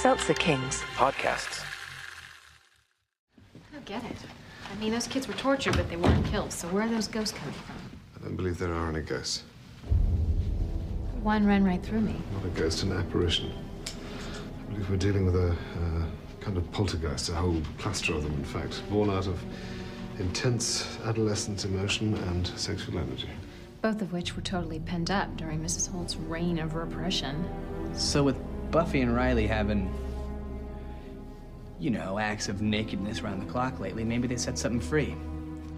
Seltzer Kings podcasts. I don't get it. I mean, those kids were tortured, but they weren't killed. So where are those ghosts coming from? I don't believe there are any ghosts. One ran right through me. Not a ghost, an apparition. I believe we're dealing with a kind of poltergeist, a whole cluster of them, in fact, born out of intense adolescent emotion and sexual energy. Both of which were totally pent up during Mrs. Holt's reign of repression. So with Buffy and Riley having, acts of nakedness around the clock lately, maybe they set something free.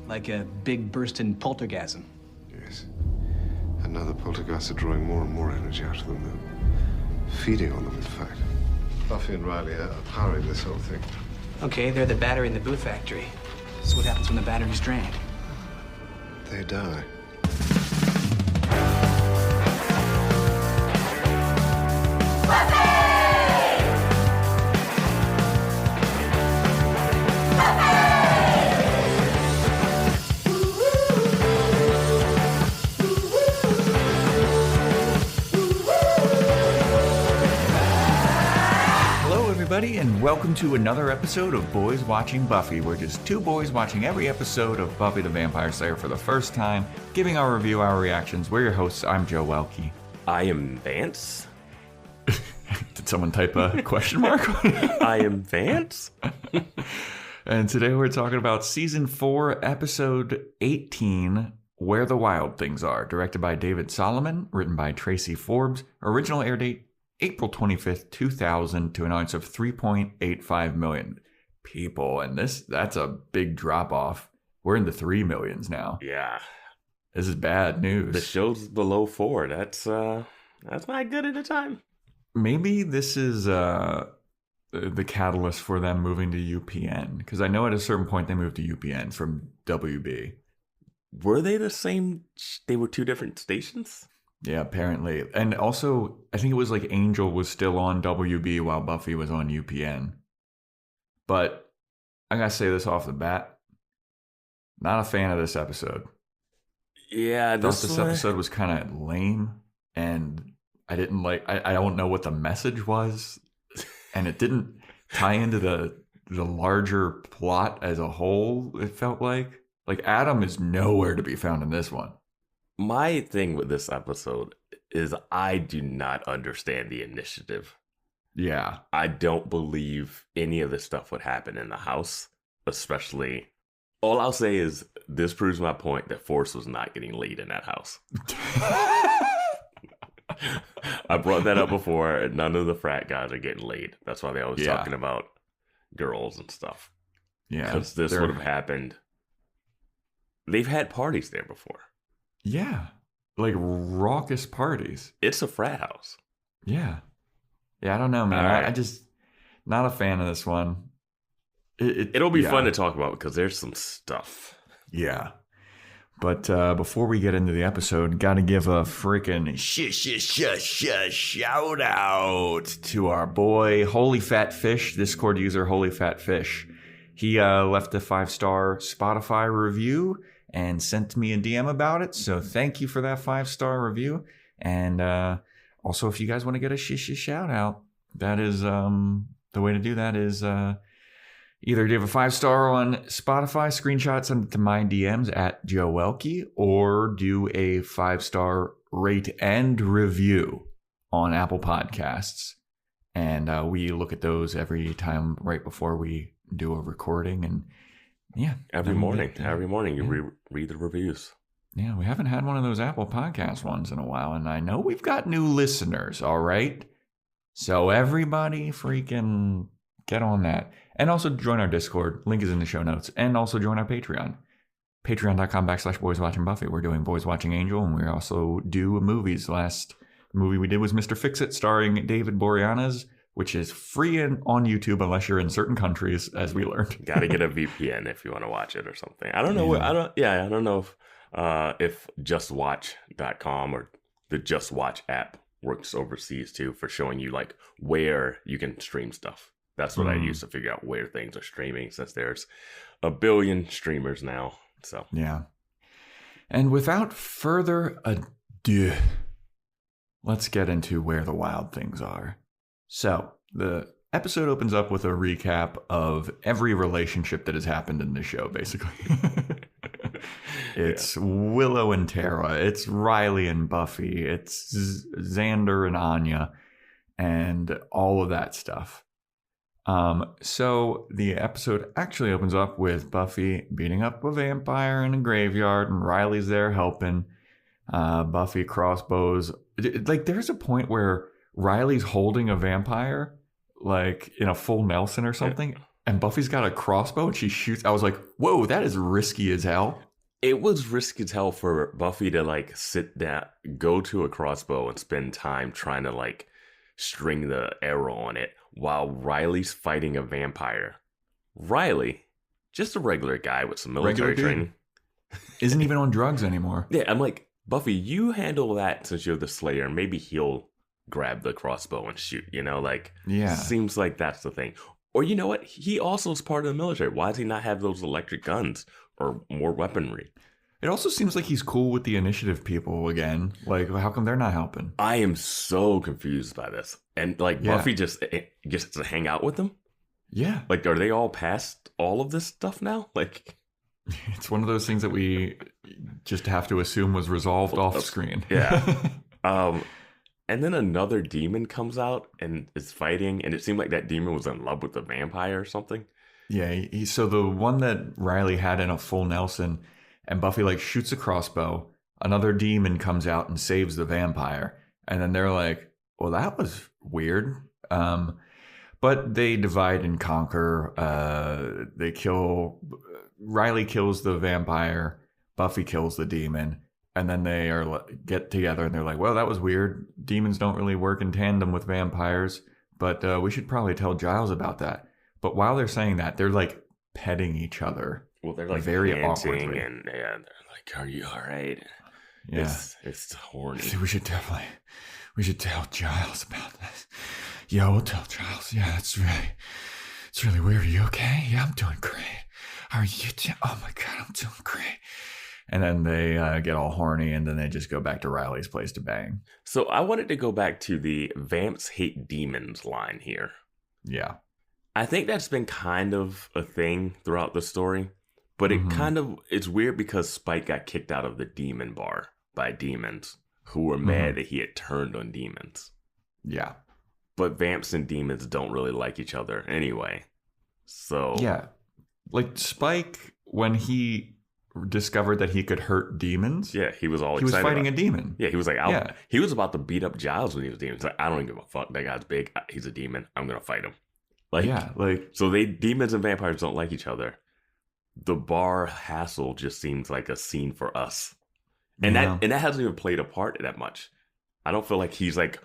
Like a big burst in poltergasm. Yes. And now the poltergeists are drawing more and more energy out of them. They're feeding on them, in fact. Buffy and Riley are powering this whole thing. Okay, they're the battery in the boot factory. So what happens when the battery's drained? They die. And welcome to another episode of Boys Watching Buffy. We're just two boys watching every episode of Buffy the Vampire Slayer for the first time, giving our review, our reactions. We're your hosts. I'm Joe Welke. I am Vance. Did someone type a question mark? I am Vance. And today we're talking about Season 4, Episode 18, Where the Wild Things Are, directed by David Solomon, written by Tracy Forbes, original air date April 25th, 2000, to an audience of 3.85 million people. And that's a big drop off. We're in the 3 millions now. Yeah. This is bad news. The show's below 4. That's not good at the time. Maybe this is the catalyst for them moving to UPN. Because I know at a certain point they moved to UPN from WB. Were they the same? They were two different stations? Yeah, apparently. And also, I think it was like Angel was still on WB while Buffy was on UPN. But I gotta say this off the bat. Not a fan of this episode. Yeah, I thought this episode was kind of lame. And I didn't like... I don't know what the message was. And it didn't tie into the larger plot as a whole, it felt like. Like, Adam is nowhere to be found in this one. My thing with this episode is I do not understand the initiative. Yeah. I don't believe any of this stuff would happen in the house, especially... All I'll say is this proves my point that Force was not getting laid in that house. I brought that up before. None of the frat guys are getting laid. That's why they always talking about girls and stuff. Yeah. Because this would have happened. They've had parties there before. Yeah, like raucous parties. It's a frat house. Yeah. Yeah, I don't know, man. Right. I just, not a fan of this one. It'll be fun to talk about because there's some stuff. Yeah. But before we get into the episode, got to give a freaking shout out to our boy, Holy Fat Fish, Discord user Holy Fat Fish. He left a 5-star Spotify review and sent me a DM about it. So thank you for that 5-star review. And also, if you guys want to get a shout out, that is the way to do that is either give a 5-star on Spotify, screenshot, send it to my DMs at Joe Welke, or do a 5-star rate and review on Apple Podcasts. And we look at those every time right before we do a recording. And yeah. Every morning you read the reviews. Yeah, we haven't had one of those Apple Podcast ones in a while, and I know we've got new listeners, all right? So everybody freaking get on that. And also join our Discord. Link is in the show notes. And also join our Patreon. Patreon.com/Boys Watching Buffy. We're doing Boys Watching Angel, and we also do movies. Last movie we did was Mr. Fix-It, starring David Boreanaz, which is free on YouTube unless you're in certain countries, as we learned. Got to get a VPN if you want to watch it or something. I don't know. I don't know if JustWatch.com or the Just Watch app works overseas too for showing you like where you can stream stuff. That's what I use to figure out where things are streaming, since there's a billion streamers now. So yeah. And without further ado, let's get into Where the Wild Things Are. So, the episode opens up with a recap of every relationship that has happened in the show, basically. It's Willow and Tara. It's Riley and Buffy. It's Xander and Anya, and all of that stuff. So the episode actually opens up with Buffy beating up a vampire in a graveyard, and Riley's there helping. Buffy crossbows. Like, there's a point where Riley's holding a vampire, like in a full Nelson or something, and Buffy's got a crossbow and she shoots. I was like, whoa, that is risky as hell. It was risky as hell for Buffy to like sit down, go to a crossbow and spend time trying to like string the arrow on it while Riley's fighting a vampire. Riley, just a regular guy with some military training. Isn't even on drugs anymore. Yeah, I'm like, Buffy, you handle that since you're the Slayer. Maybe he'll grab the crossbow and shoot, you know? Like, yeah. Seems like that's the thing. Or you know what? He also is part of the military. Why does he not have those electric guns or more weaponry? It also seems like he's cool with the initiative people again. Like, how come they're not helping? I am so confused by this. And like, Buffy just gets to hang out with them? Yeah. Like, are they all past all of this stuff now? Like, it's one of those things that we just have to assume was resolved off screen. Yeah. And then another demon comes out and is fighting, and it seemed like that demon was in love with the vampire or something. Yeah, so the one that Riley had in a full Nelson, and Buffy like shoots a crossbow, another demon comes out and saves the vampire, and then they're like, well, that was weird. But they divide and conquer. Riley kills the vampire, Buffy kills the demon, and then they get together and they're like, well, that was weird. Demons don't really work in tandem with vampires, but we should probably tell Giles about that. But while they're saying that, they're like petting each other. Well, they're like very awkwardly. And they're like, are you all right? Yeah. It's horny. We should tell Giles about this. Yeah, we'll tell Giles. Yeah, it's really weird. Are you okay? Yeah, I'm doing great. Are you? Oh my God, I'm doing great. And then they get all horny, and then they just go back to Riley's place to bang. So I wanted to go back to the Vamps hate demons line here. Yeah. I think that's been kind of a thing throughout the story, but it's weird because Spike got kicked out of the demon bar by demons who were mad that he had turned on demons. Yeah. But Vamps and demons don't really like each other anyway. So yeah. Like Spike, when he discovered that he could hurt demons. Yeah, he was all excited. He was fighting a demon. Yeah, he was like, he was about to beat up Giles when he was a demon. He's like, I don't give a fuck. That guy's big. He's a demon. I'm gonna fight him. So demons and vampires don't like each other. The bar hassle just seems like a scene for us, and that hasn't even played a part that much. I don't feel like he's like,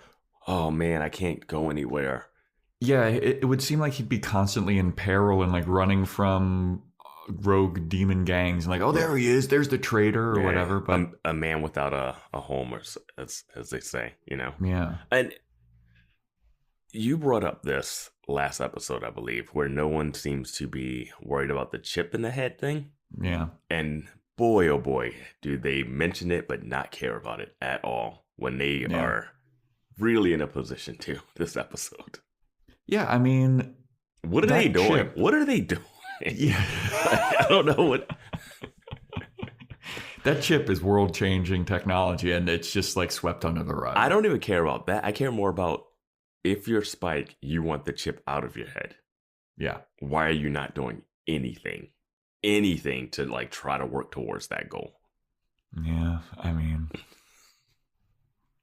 oh man, I can't go anywhere. Yeah, it would seem like he'd be constantly in peril and like running from rogue demon gangs and like, oh, there he is, there's the traitor or whatever. But a man without a home, or as they say, you know. Yeah. And you brought up this last episode, I believe, where no one seems to be worried about the chip in the head thing. Yeah. And boy, oh boy, do they mention it but not care about it at all when they are really in a position to this episode. Yeah, I mean, what are they doing? What are they doing? Yeah. I don't know what. That chip is world-changing technology, and it's just like swept under the rug. I don't even care about that. I care more about if you're Spike, you want the chip out of your head. Yeah. Why are you not doing anything to like try to work towards that goal? Yeah, I mean,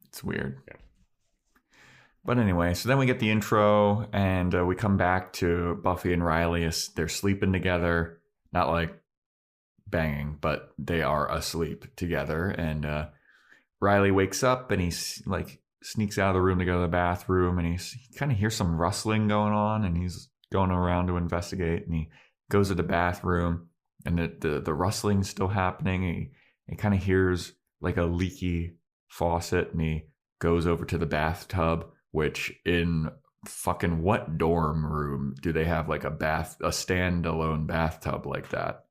it's weird. Yeah. But anyway, so then we get the intro, and we come back to Buffy and Riley as they're sleeping together. Not like banging, but they are asleep together. And Riley wakes up, and he's like sneaks out of the room to go to the bathroom, and he kind of hears some rustling going on, and he's going around to investigate. And he goes to the bathroom, and the rustling's still happening. He kind of hears like a leaky faucet, and he goes over to the bathtub. Which in fucking what dorm room do they have like a standalone bathtub like that?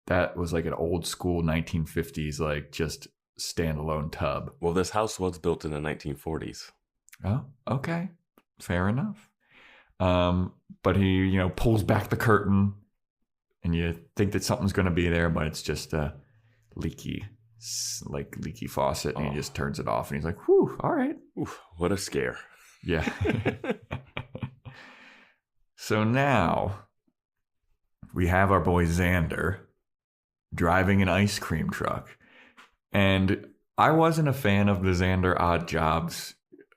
That was like an old school 1950s, like just standalone tub. Well, this house was built in the 1940s. Oh, okay. Fair enough. But he, pulls back the curtain, and you think that something's going to be there, but it's just a leaky faucet, and he just turns it off, and he's like, whew, all right. Oof, what a scare. Yeah. So now we have our boy Xander driving an ice cream truck. And I wasn't a fan of the Xander Odd Jobs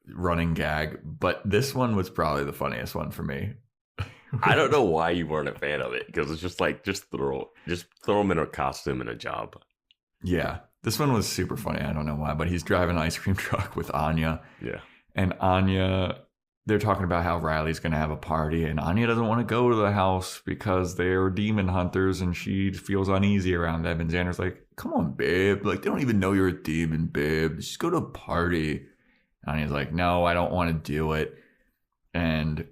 running gag, but this one was probably the funniest one for me. I don't know why you weren't a fan of it, because it's just like, just throw him in a costume and a job. Yeah, this one was super funny. I don't know why, but he's driving an ice cream truck with Anya. Yeah. And Anya, they're talking about how Riley's going to have a party, and Anya doesn't want to go to the house because they're demon hunters and she feels uneasy around them. And Xander's like, come on, babe. Like, they don't even know you're a demon, babe. Just go to a party. And Anya's like, no, I don't want to do it. And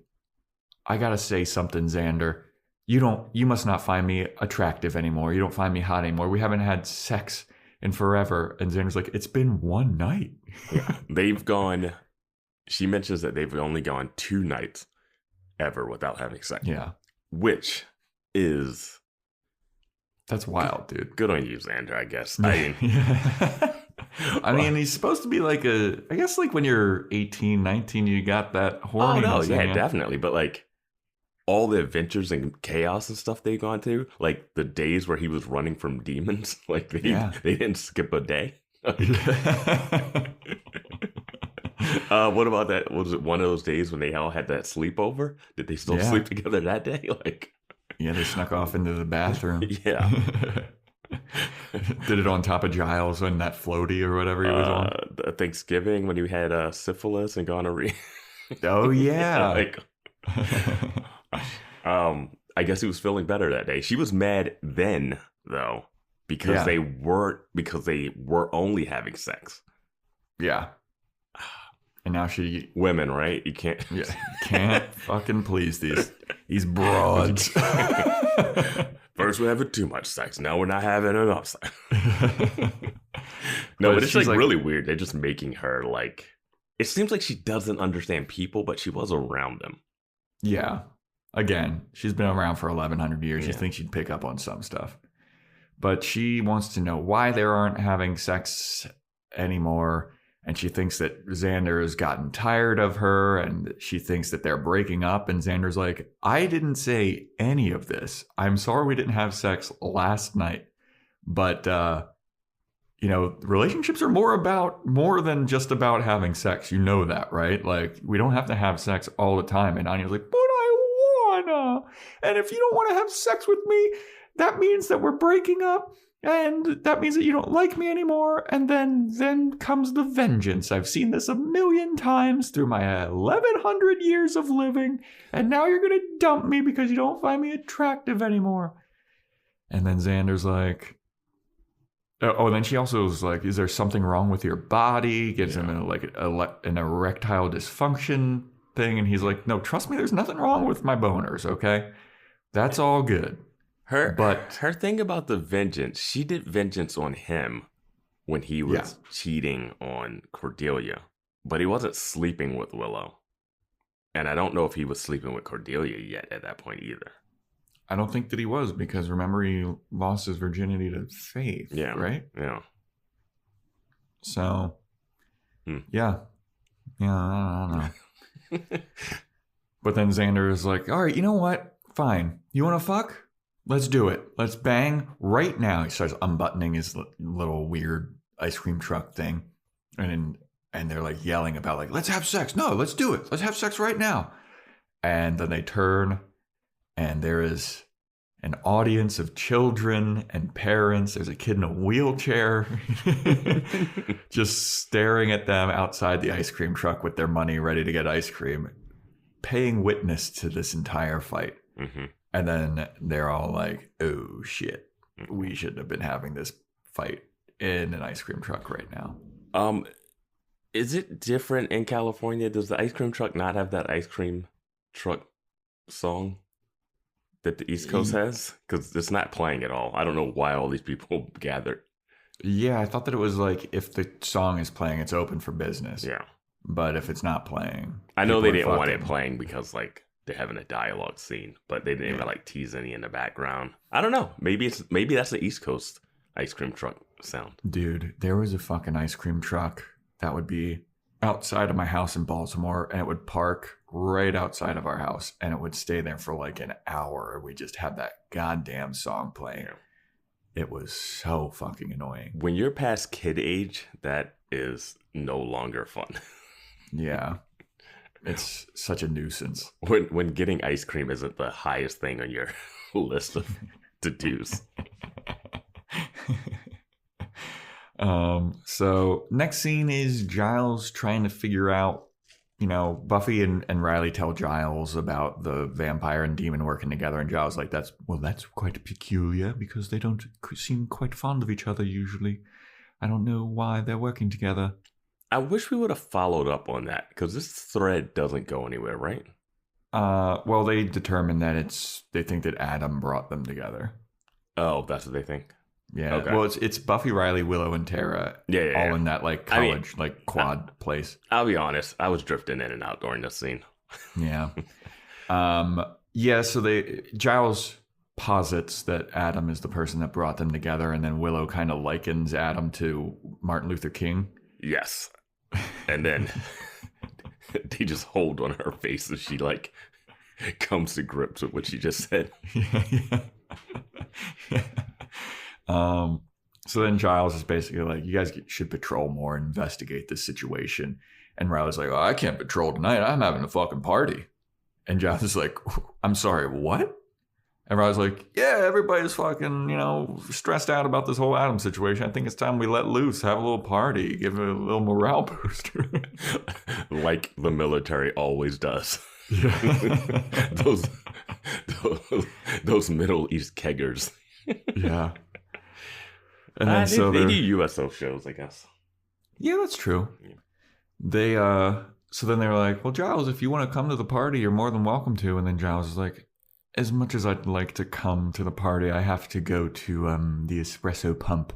I got to say something, Xander. You must not find me attractive anymore. You don't find me hot anymore. We haven't had sex in forever. And Xander's like, it's been one night. Yeah. She mentions that they've only gone 2 nights ever without having sex. Yeah. Which is... That's wild, dude. Good on you, Xander, I guess. I mean, he's supposed to be like I guess like when you're 18, 19, you got that horniness. Oh, no, yeah, definitely. But like all the adventures and chaos and stuff they've gone through, like the days where he was running from demons, like they didn't skip a day. What about that? Was it one of those days when they all had that sleepover? Did they still sleep together that day? Yeah, they snuck off into the bathroom. Yeah. Did it on top of Giles and that floaty or whatever he was on. Thanksgiving when you had syphilis and gonorrhea. Oh yeah. I guess he was feeling better that day. She was mad then though because they were only having sex. Yeah. And now women, right? You can't fucking please these broads. First we're having too much sex. Now we're not having enough sex. No, but it's like really weird. They're just making her like, it seems like she doesn't understand people, but she was around them. Yeah. Again, she's been around for 1,100 years. You think she'd pick up on some stuff. But she wants to know why they aren't having sex anymore. And she thinks that Xander has gotten tired of her, and she thinks that they're breaking up. And Xander's like, I didn't say any of this. I'm sorry we didn't have sex last night. But, relationships are more than just about having sex. You know that, right? Like, we don't have to have sex all the time. And Anya's like, but I wanna. And if you don't want to have sex with me, that means that we're breaking up. And that means that you don't like me anymore. And then comes the vengeance. I've seen this 1,000,000 times through my 1,100 years of living. And now you're going to dump me because you don't find me attractive anymore. And then Xander's like, and then she also was like, is there something wrong with your body? Gives him an erectile dysfunction thing. And he's like, no, trust me, there's nothing wrong with my boners, okay? That's all good. Her thing about the vengeance, she did vengeance on him when he was cheating on Cordelia, but he wasn't sleeping with Willow. And I don't know if he was sleeping with Cordelia yet at that point either. I don't think that he was, because remember he lost his virginity to Faith, right? Yeah. So, I don't know. But then Xander is like, all right, you know what? Fine. You want to fuck? Let's do it. Let's bang right now. He starts unbuttoning his little weird ice cream truck thing. And they're like yelling about like, let's have sex. No, let's do it. Let's have sex right now. And then they turn and there is an audience of children and parents. There's a kid in a wheelchair just staring at them outside the ice cream truck with their money ready to get ice cream, paying witness to this entire fight. Mm-hmm. And then they're all like, oh, shit. We shouldn't have been having this fight in an ice cream truck right now. Is it different in California? Does the ice cream truck not have that ice cream truck song that the East Coast has? Because it's not playing at all. I don't know why all these people gathered. Yeah, I thought that it was like if the song is playing, it's open for business. Yeah. But if it's not playing... I know they didn't want it playing because like they're having a dialogue scene, but they didn't even like tease any in the background. I don't know. Maybe that's the East Coast ice cream truck sound. Dude, there was a fucking ice cream truck that would be outside of my house in Baltimore, and it would park right outside of our house, and it would stay there for like an hour. We just had that goddamn song playing. It was so fucking annoying. When you're past kid age, that is no longer fun. Yeah. It's such a nuisance. When getting ice cream isn't the highest thing on your list of to-dos. So next scene is Giles trying to figure out, Buffy and Riley tell Giles about the vampire and demon working together, and Giles like, that's quite peculiar because they don't seem quite fond of each other usually. I don't know why they're working together. I wish we would have followed up on that because this thread doesn't go anywhere, right? Well, they determined that they think that Adam brought them together. Oh, that's what they think. Yeah. Okay. Well, it's Buffy, Riley, Willow, and Tara. Yeah. All in that like college, quad place. I'll be honest. I was drifting in and out during this scene. Yeah. Yeah. So Giles posits that Adam is the person that brought them together, and then Willow kind of likens Adam to Martin Luther King. Yes. And then they just hold on her face as she like comes to grips with what she just said. Yeah. So then Giles is basically like, you guys should patrol more and investigate this situation. And Riley's like, oh, I can't patrol tonight. I'm having a fucking party. And Giles is like, I'm sorry, what? And Riley's like, yeah, everybody's fucking, stressed out about this whole Adam situation. I think it's time we let loose, have a little party, give it a little morale booster. Like the military always does. Yeah. those Middle East keggers. Yeah. And then they do USO shows, I guess. Yeah, that's true. Yeah. They so then they were like, well, Giles, if you want to come to the party, you're more than welcome to. And then Giles is like, as much as I'd like to come to the party, I have to go to the Espresso Pump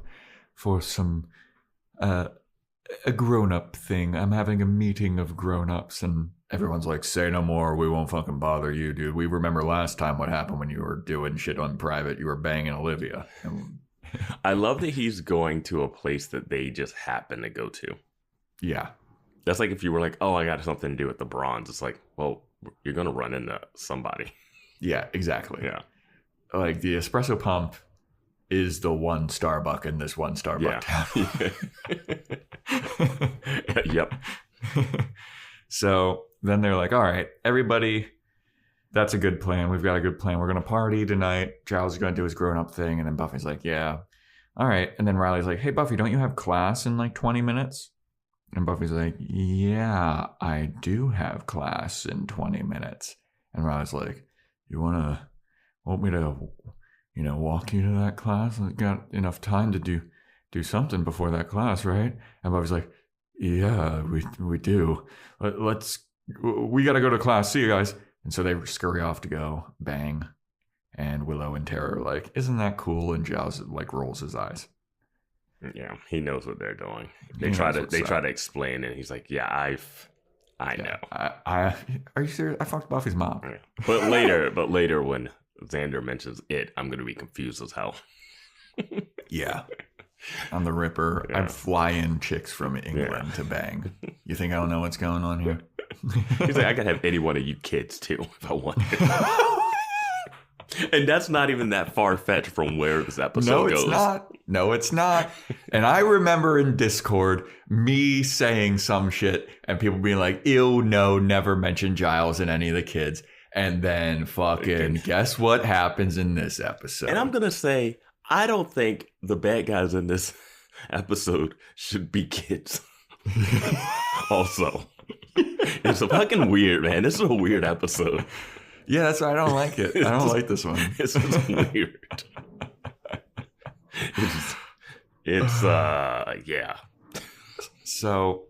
for some a grown-up thing. I'm having a meeting of grown-ups, and everyone's like, say no more, we won't fucking bother you, dude. We remember last time what happened when you were doing shit on private. You were banging Olivia. I love that he's going to a place that they just happen to go to. Yeah. That's like if you were like, oh, I got something to do with the Bronze. It's like, well, you're going to run into somebody. Yeah, exactly. Yeah. Like the Espresso Pump is the one Starbucks in this one Starbucks town. Yep. So then they're like, all right, everybody, that's a good plan. We've got a good plan. We're going to party tonight. Giles is going to do his grown-up thing. And then Buffy's like, yeah. All right. And then Riley's like, hey, Buffy, don't you have class in like 20 minutes? And Buffy's like, yeah, I do have class in 20 minutes. And Riley's like, you want me to, walk you to that class? I got enough time to do something before that class, right? And Buffy's like, yeah, we do. We got to go to class. See you guys. And so they scurry off to go. Bang. And Willow and Tara are like, isn't that cool? And Giles like rolls his eyes. Yeah, he knows what they're doing. They try to explain it. He's like, yeah, I know. Are you serious? I fucked Buffy's mom. Yeah. But later when Xander mentions it, I'm gonna be confused as hell. Yeah. I'm the Ripper. Yeah. I fly in chicks from England to bang. You think I don't know what's going on here? He's like, I could have any one of you kids too if I wanted. And that's not even that far-fetched from where this episode goes. No, it's not. And I remember in Discord me saying some shit and people being like, ew, no, never mention Giles and any of the kids. And then fucking guess what happens in this episode? And I'm going to say, I don't think the bad guys in this episode should be kids. Also. It's fucking weird, man. This is a weird episode. Yeah, that's why I don't like it. I don't like this one. It's just weird. It's yeah. So,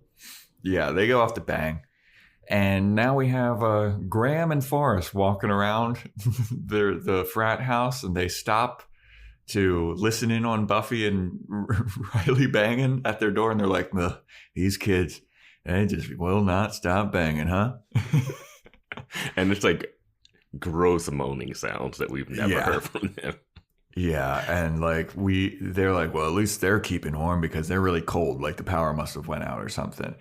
yeah, they go off to bang. And now we have Graham and Forrest walking around the frat house, and they stop to listen in on Buffy and Riley banging at their door, and they're like, these kids, they just will not stop banging, huh? And it's like gross moaning sounds that we've never heard from them. Yeah, and like they're like, well, at least they're keeping warm because they're really cold. Like the power must have went out or something.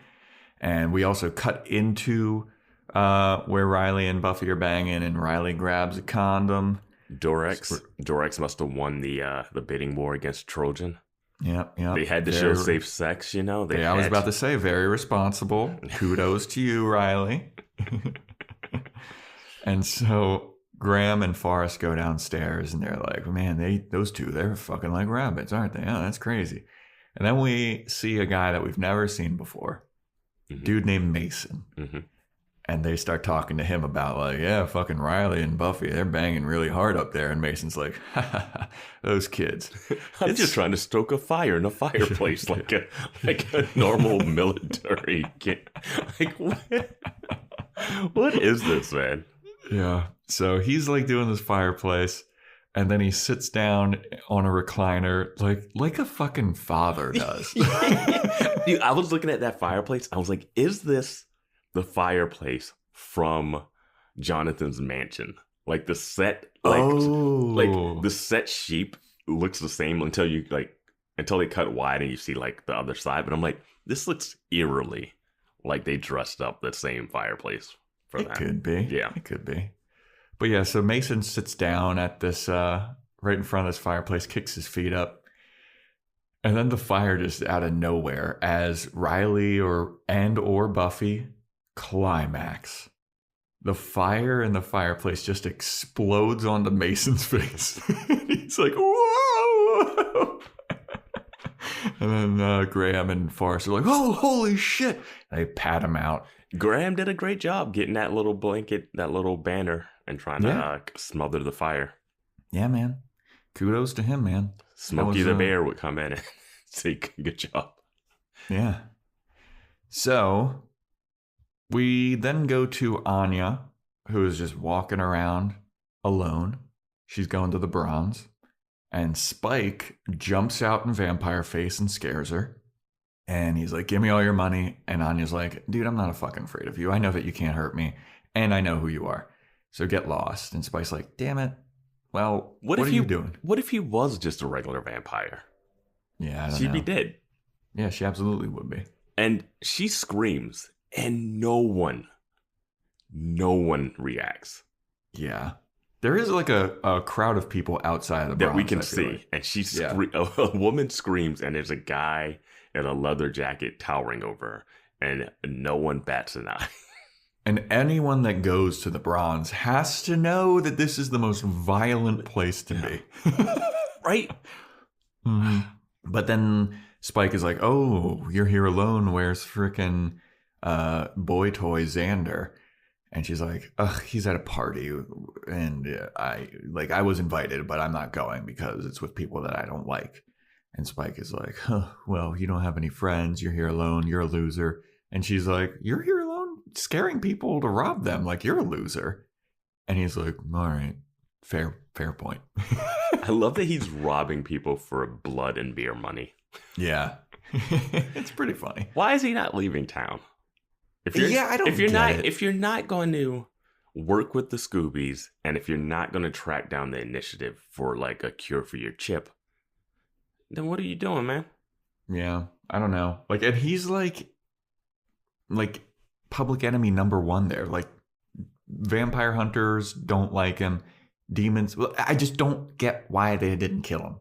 And we also cut into where Riley and Buffy are banging, and Riley grabs a condom. Dorex must have won the bidding war against Trojan. Yeah. They had to show safe sex, you know. I was about to say, very responsible. Kudos to you, Riley. And so Graham and Forrest go downstairs, and they're like, man, those two, they're fucking like rabbits, aren't they? Oh, that's crazy. And then we see a guy that we've never seen before, dude named Mason. And they start talking to him about like, yeah, fucking Riley and Buffy, they're banging really hard up there. And Mason's like, ha ha ha, those kids. I'm just trying to stoke a fire in a fireplace like a normal military kid. Like, what is this, man? Yeah. So he's like doing this fireplace, and then he sits down on a recliner like a fucking father does. Dude, I was looking at that fireplace. I was like, is this the fireplace from Jonathan's mansion? Like the set, like the set sheep looks the same until they cut wide and you see like the other side. But I'm like, this looks eerily like they dressed up the same fireplace for that. It could be. Yeah. It could be. But yeah, so Mason sits down at this, right in front of this fireplace, kicks his feet up. And then the fire just out of nowhere as Riley or Buffy climax. The fire in the fireplace just explodes onto Mason's face. He's like, whoa! And then Graham and Forrest are like, oh, holy shit. They pat him out. Graham did a great job getting that little blanket, that little banner, and trying to smother the fire. Yeah, man. Kudos to him, man. Smokey the Bear would come in and say, good job. Yeah. So we then go to Anya, who is just walking around alone. She's going to the Bronze. And Spike jumps out in vampire face and scares her. And he's like, give me all your money. And Anya's like, dude, I'm not fucking afraid of you. I know that you can't hurt me. And I know who you are. So get lost. And Spike's like, damn it. Well, what are you doing? What if he was just a regular vampire? Yeah, I don't know. She'd be dead. Yeah, she absolutely would be. And she screams, and no one reacts. Yeah. There is like a crowd of people outside of the Bronze that we can see. Like. And a woman screams, and there's a guy in a leather jacket towering over her, and no one bats an eye. And anyone that goes to the Bronze has to know that this is the most violent place to be. Right? Mm-hmm. But then Spike is like, oh, you're here alone. Where's frickin' boy toy Xander? And she's like, ugh, he's at a party. And I was invited, but I'm not going because it's with people that I don't like. And Spike is like, well, you don't have any friends. You're here alone. You're a loser. And she's like, you're here alone scaring people to rob them. Like, you're a loser. And he's like, all right, fair point. I love that he's robbing people for blood and beer money. Yeah. It's pretty funny. Why is he not leaving town? If you're not going to work with the Scoobies, and if you're not going to track down the initiative for like a cure for your chip, then what are you doing, man? Yeah, I don't know. Like, and he's like public enemy number one there. Like, vampire hunters don't like him. Demons. Well, I just don't get why they didn't kill him.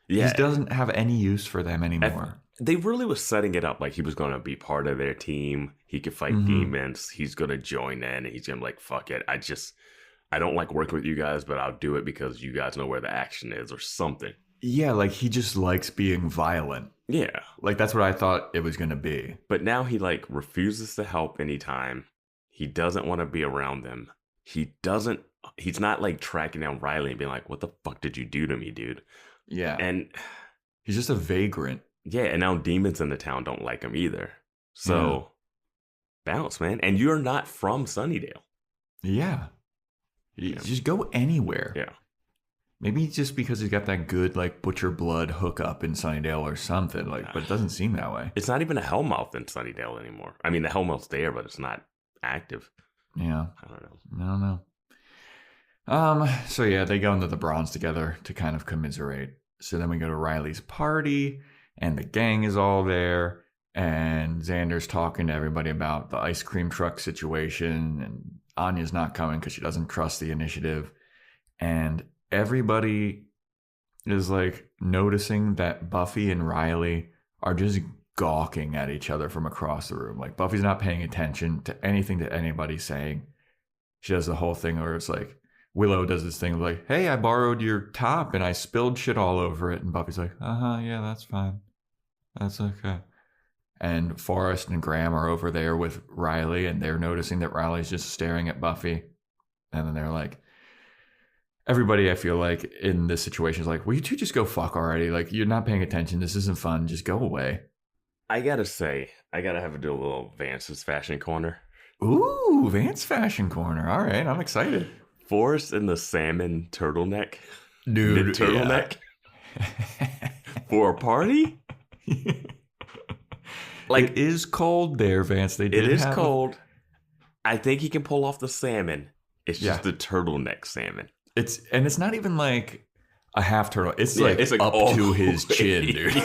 Yeah, he doesn't have any use for them anymore. They really was setting it up like he was going to be part of their team. He could fight demons. He's going to join in, and he's going to be like, fuck it. I don't like working with you guys, but I'll do it because you guys know where the action is or something. Yeah, like he just likes being violent. Yeah. Like that's what I thought it was going to be. But now he like refuses to help anytime. He doesn't want to be around them. He's not like tracking down Riley and being like, what the fuck did you do to me, dude? Yeah. And he's just a vagrant. Yeah, and now demons in the town don't like him either. So, bounce, man. And you're not from Sunnydale. Yeah. Just go anywhere. Yeah. Maybe just because he's got that good, like, butcher blood hookup in Sunnydale or something. Like, but it doesn't seem that way. It's not even a Hellmouth in Sunnydale anymore. I mean, the Hellmouth's there, but it's not active. Yeah. I don't know. I don't know. So yeah, they go into the bronze together to kind of commiserate. So then we go to Riley's party, and the gang is all there, and Xander's talking to everybody about the ice cream truck situation, and Anya's not coming because she doesn't trust the initiative, and everybody is like noticing that Buffy and Riley are just gawking at each other from across the room. Like Buffy's not paying attention to anything that anybody's saying. She does the whole thing where it's like, Willow does this thing like, hey, I borrowed your top and I spilled shit all over it. And Buffy's like, yeah, that's fine. That's okay. And Forrest and Graham are over there with Riley, and they're noticing that Riley's just staring at Buffy. And then they're like, everybody, I feel like, in this situation is like, will you two just go fuck already? Like, you're not paying attention. This isn't fun. Just go away. I gotta say, I gotta have to do a little Vance's fashion corner. Ooh, Vance fashion corner. All right, I'm excited. Forrest in the salmon turtleneck. Dude, knit turtleneck. Yeah. For a party? Like, it is cold there, Vance. It is cold. I think he can pull off the salmon. It's just the turtleneck salmon. It's not even like a half turtle. It's like up to his chin, dude.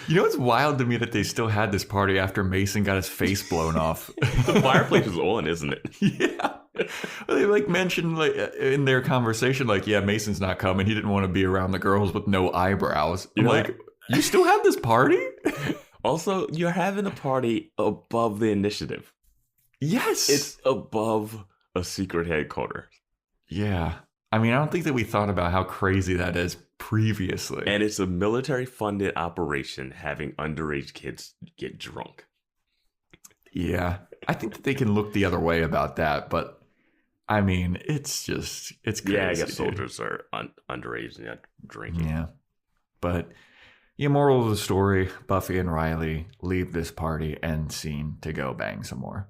You know, it's wild to me that they still had this party after Mason got his face blown off. The fireplace was on, isn't it? Yeah. They like mentioned like in their conversation, like, yeah, Mason's not coming. He didn't want to be around the girls with no eyebrows. You know, like, you still have this party? Also, you're having a party above the initiative. Yes. It's above a secret headquarters. Yeah. I mean, I don't think that we thought about how crazy that is previously. And it's a military-funded operation having underage kids get drunk. Yeah. I think that they can look the other way about that, but I mean, it's crazy. Yeah, I guess soldiers are underage and not drinking. Yeah. But the moral of the story, Buffy and Riley leave this party end scene to go bang some more.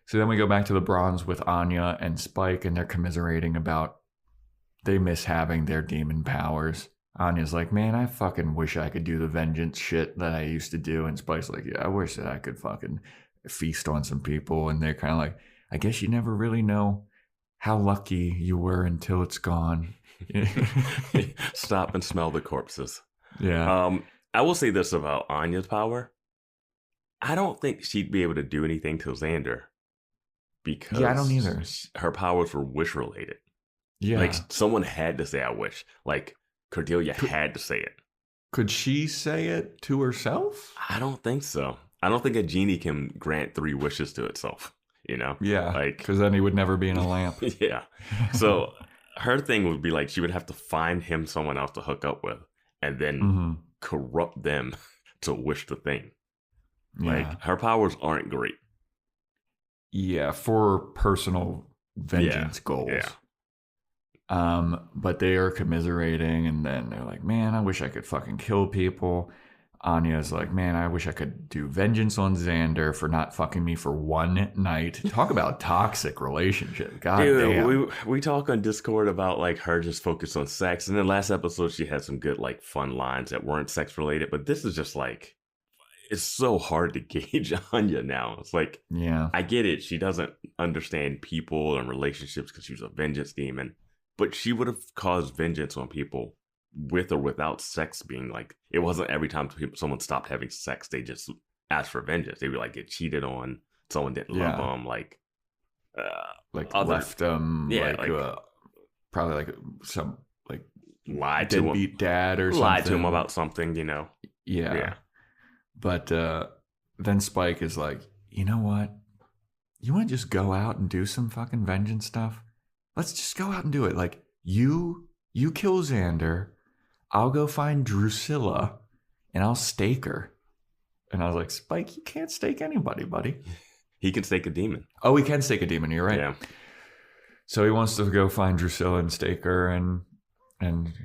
So then we go back to the bronze with Anya and Spike, and they're commiserating about they miss having their demon powers. Anya's like, man, I fucking wish I could do the vengeance shit that I used to do. And Spike's like, yeah, I wish that I could fucking feast on some people. And they're kind of like, I guess you never really know how lucky you were until it's gone. Stop and smell the corpses. Yeah. I will say this about Anya's power. I don't think she'd be able to do anything to Xander. Because I don't either. Her powers were wish related. Yeah. Like, someone had to say I wish. Like, Cordelia had to say it. Could she say it to herself? I don't think so. I don't think a genie can grant 3 wishes to itself, you know? Yeah, like, because then he would never be in a lamp. Yeah. So her thing would be like, she would have to find him someone else to hook up with and then corrupt them to wish the thing. Like, her powers aren't great. Yeah, for personal vengeance goals. Yeah. But they are commiserating, and then they're like, man, I wish I could fucking kill people. Anya's like, man, I wish I could do vengeance on Xander for not fucking me for one night. Talk about toxic relationship. God damn. We talk on Discord about like her just focused on sex. And then last episode, she had some good like fun lines that weren't sex related. But this is just like, it's so hard to gauge Anya now. It's like, yeah, I get it. She doesn't understand people and relationships because she's a vengeance demon. But she would have caused vengeance on people with or without sex being like, it wasn't every time someone stopped having sex, they just asked for vengeance. They would like get cheated on. Someone didn't love them. Like left them. Yeah. Probably like some like lied to him. Deadbeat dad or something. Lied to him about something, you know? Yeah. But then Spike is like, you know what? You want to just go out and do some fucking vengeance stuff? Let's just go out and do it. Like, you kill Xander. I'll go find Drusilla, and I'll stake her. And I was like, Spike, you can't stake anybody, buddy. He can stake a demon. Oh, he can stake a demon. You're right. Yeah. So he wants to go find Drusilla and stake her, and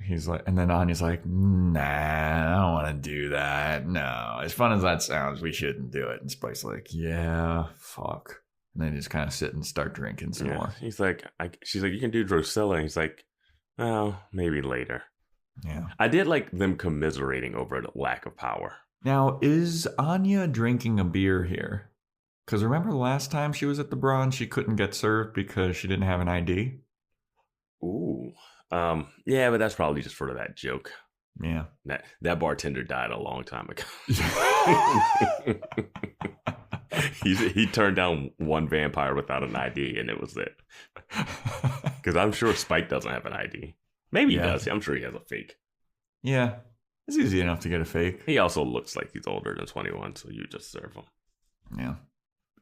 he's like, and then Anya's like, nah, I don't want to do that. No, as fun as that sounds, we shouldn't do it. And Spike's like, yeah, fuck. And then just kind of sit and start drinking some more. He's like, she's like, you can do Drusilla. And he's like, oh, maybe later. Yeah. I did like them commiserating over the lack of power. Now, is Anya drinking a beer here? Because remember the last time she was at the bar and she couldn't get served because she didn't have an ID? Ooh. Yeah, but that's probably just for that joke. Yeah. That bartender died a long time ago. He turned down one vampire without an ID, and it was it. Because I'm sure Spike doesn't have an ID. Maybe he does. I'm sure he has a fake. Yeah. It's easy enough to get a fake. He also looks like he's older than 21, so you just serve him. Yeah.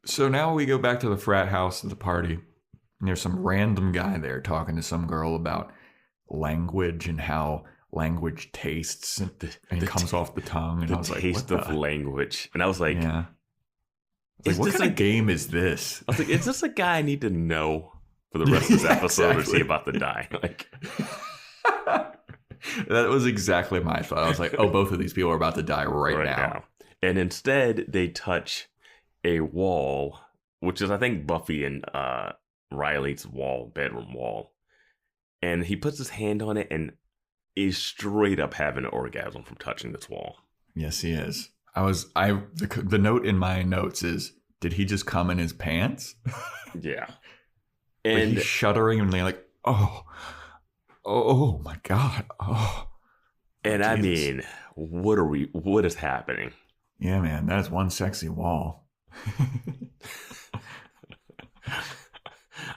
So now we go back to the frat house at the party. And there's some random guy there talking to some girl about language and how language tastes and it comes off the tongue. And I was like, taste of language. And I was like, yeah. Like, what kind of game is this? I was like, is this a guy I need to know for the rest of this episode, or is he about to die? Like, that was exactly my thought. I was like, oh, both of these people are about to die right now. And instead, they touch a wall, which is, I think, Buffy and Riley's bedroom wall. And he puts his hand on it and is straight up having an orgasm from touching this wall. Yes, he is. The note in my notes is, did he just come in his pants? Yeah. And he's shuddering and like, oh my God. Oh. And Jesus. I mean, what is happening? Yeah, man, that is one sexy wall.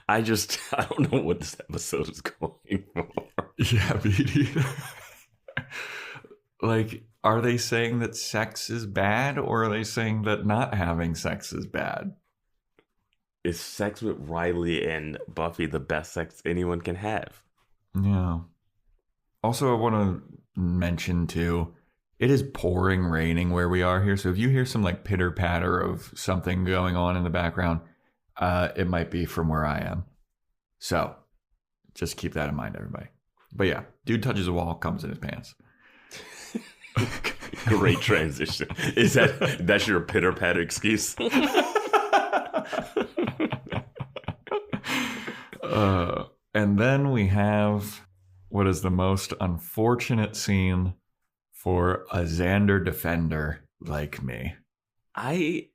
I don't know what this episode is going for. Yeah, me neither. Like, are they saying that sex is bad, or are they saying that not having sex is bad? Is sex with Riley and Buffy the best sex anyone can have? Yeah. Also, I want to mention, too, it is pouring raining where we are here. So if you hear some, like, pitter-patter of something going on in the background, it might be from where I am. So just keep that in mind, everybody. But yeah, dude touches a wall, comes in his pants. Great transition. That's your pitter patter excuse? And then we have what is the most unfortunate scene for a Xander defender like me. I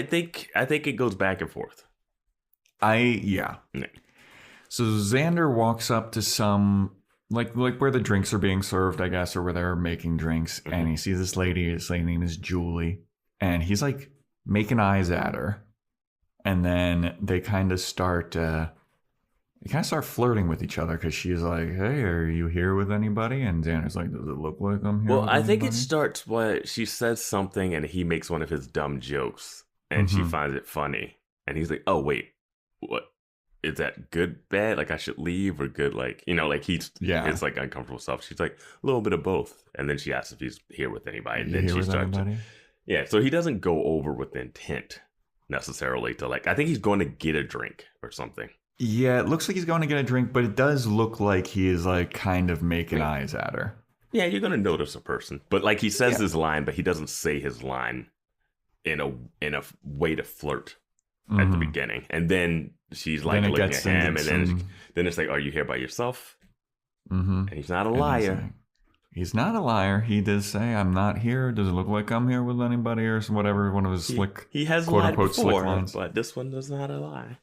think it goes back and forth. Yeah. So Xander walks up to some like where the drinks are being served, I guess, or where they're making drinks, and he sees this lady. This lady's name is Julie, and he's like making eyes at her, and then they kind of start flirting with each other because she's like, "Hey, are you here with anybody?" And Xander's like, "Does it look like I'm here?" Well, I think it starts when she says something, and he makes one of his dumb jokes, and she finds it funny, and he's like, "Oh wait, what? Is that good, bad? Like I should leave, or good? Like, you know, like it's like uncomfortable stuff." She's like, a little bit of both, and then she asks if he's here with anybody, and then she starts. Yeah, so he doesn't go over with the intent necessarily to like. I think he's going to get a drink or something. Yeah, it looks like he's going to get a drink, but it does look like he is like kind of making eyes at her. Yeah, you're going to notice a person, but like he says his line, but he doesn't say his line in a way to flirt at the beginning, and then she's like looking at him, and then it's like, "Are you here by yourself?" And he's not a liar. He's not a liar. He does say, "I'm not here. Does it look like I'm here with anybody?" or whatever. One of his slick, he has quote lied unquote before, slick lines. But this one does not a lie.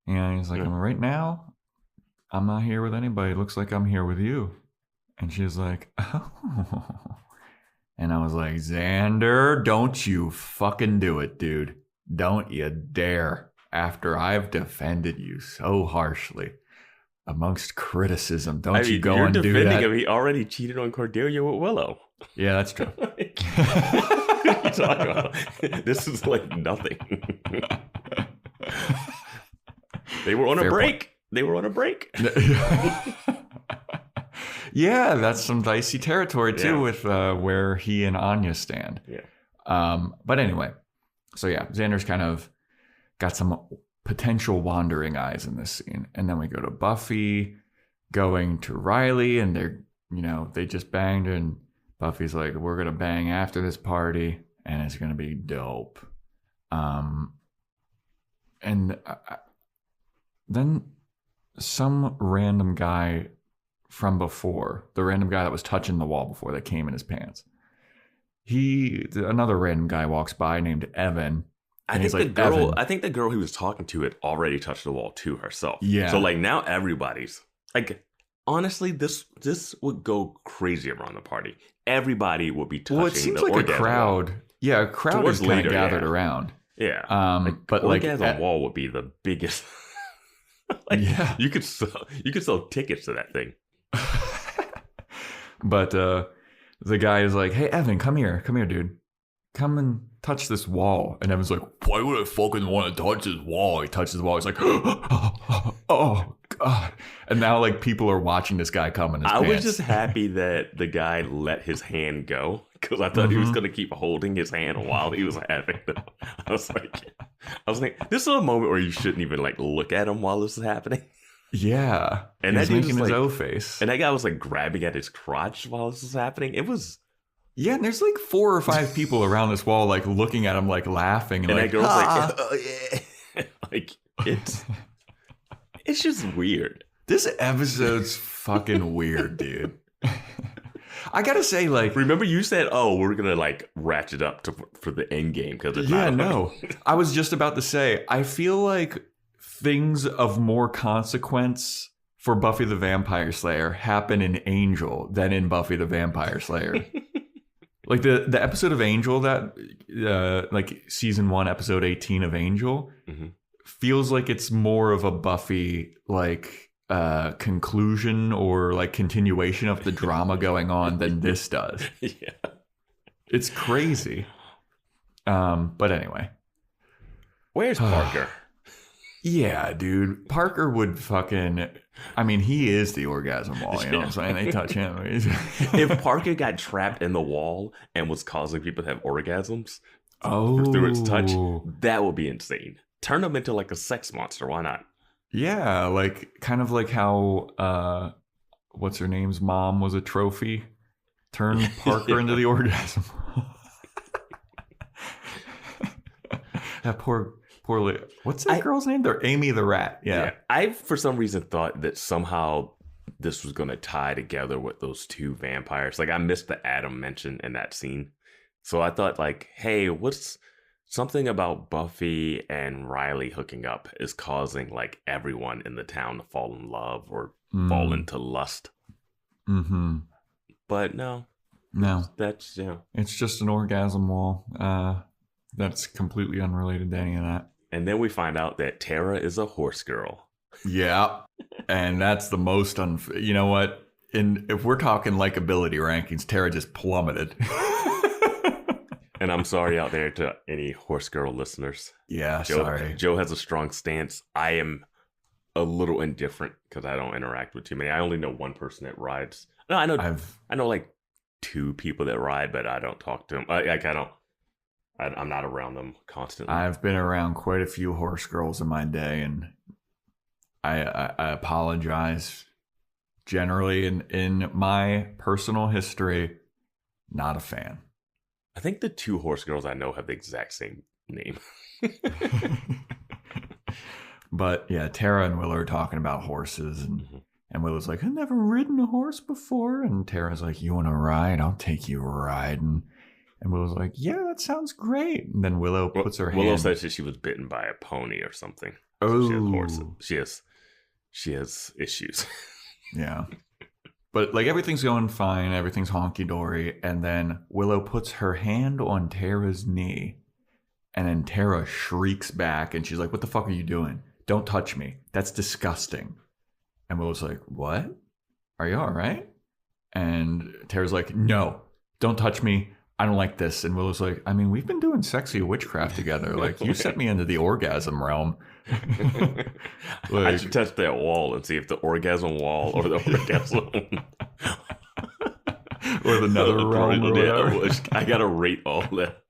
Yeah, he's like, right now, I'm not here with anybody. It looks like I'm here with you. And she's like, oh. And I was like, Xander, don't you fucking do it, dude. Don't you dare. After I've defended you so harshly amongst criticism, don't you go and do that. You're defending him. He already cheated on Cordelia with Willow. Yeah, that's true. What are you talking about? This is like nothing. They were on a break. Point. They were on a break. Yeah, that's some dicey territory too with where he and Anya stand. Yeah. But anyway, so yeah, Xander's kind of got some potential wandering eyes in this scene. And then we go to Buffy going to Riley, and they just banged, and Buffy's like, we're going to bang after this party, and it's going to be dope. Then some random guy from before, the random guy that was touching the wall before, that came in his pants. Another random guy walks by named Evan, I think the girl he was talking to had already touched the wall to herself. Yeah. So like now everybody's like, honestly, this would go crazy around the party. Everybody would be touching. Well, it seems the like a orgasm crowd. wall. Yeah, a crowd Towards is kind later, of gathered yeah. around. Yeah. But orgasm wall would be the biggest. Yeah, you could sell tickets to that thing. But the guy is like, "Hey, Evan, come here, dude, come and touch this wall." And Evan's like, "Why would I fucking want to touch this wall?" He touches the wall. He's like, "Oh God!" And now like people are watching this guy come in his pants. was just happy that the guy let his hand go because I thought he was gonna keep holding his hand while he was having it. I was like, this is a moment where you shouldn't even like look at him while this is happening. Yeah, and he's that making his like, O face. And that guy was like grabbing at his crotch while this was happening. It was. Yeah, and there's like 4 or 5 people around this wall, like looking at him, like laughing, and like, that girl's like, oh, yeah. Like it's just weird. This episode's fucking weird, dude. I gotta say, like, remember you said, "Oh, we're gonna like ratchet up for the end game," because no, I was just about to say, I feel like things of more consequence for Buffy the Vampire Slayer happen in Angel than in Buffy the Vampire Slayer. Like the episode of Angel that, like season 1, episode 18 of Angel, feels like it's more of a Buffy like conclusion or like continuation of the drama going on than this does. Yeah, it's crazy. But anyway, where's Parker? Yeah, dude, Parker would fucking. I mean, he is the orgasm wall. You know what I'm saying? They touch him. If Parker got trapped in the wall and was causing people to have orgasms through its touch, that would be insane. Turn him into like a sex monster. Why not? Yeah, like kind of like how what's her name's mom was a trophy. Turn Parker into the orgasm. That poor. What's that girl's name? They're Amy the Rat. Yeah. I for some reason thought that somehow this was going to tie together with those 2 vampires. Like I missed the Adam mention in that scene, so I thought like, hey, what's something about Buffy and Riley hooking up is causing like everyone in the town to fall in love or fall into lust. Mm-hmm. But no, that's it's just an orgasm wall. That's completely unrelated to any of that. And then we find out that Tara is a horse girl. Yeah. And that's the most you know what? If we're talking likability rankings, Tara just plummeted. And I'm sorry out there to any horse girl listeners. Yeah, sorry. Joe has a strong stance. I am a little indifferent because I don't interact with too many. I only know one person that rides. No, I know like 2 people that ride, but I don't talk to them. I'm not around them constantly. I've been around quite a few horse girls in my day, and I apologize. Generally, in my personal history, not a fan. I think the 2 horse girls I know have the exact same name. But yeah, Tara and Willow are talking about horses, and Willow's like, I've never ridden a horse before. And Tara's like, you want to ride? I'll take you riding. And Willow's like, yeah, that sounds great. And then Willow puts her hand. Willow says that she was bitten by a pony or something. Oh. So she has issues. Yeah. But like everything's going fine. Everything's honky-dory. And then Willow puts her hand on Tara's knee. And then Tara shrieks back. And she's like, what the fuck are you doing? Don't touch me. That's disgusting. And Willow's like, what? Are you all right? And Tara's like, no, don't touch me. I don't like this. And Willow's like, I mean, we've been doing sexy witchcraft together. Like, you sent me into the orgasm realm. Like, I should test that wall and see if the orgasm wall or the orgasm or the nether realm or whatever. I gotta rate all that.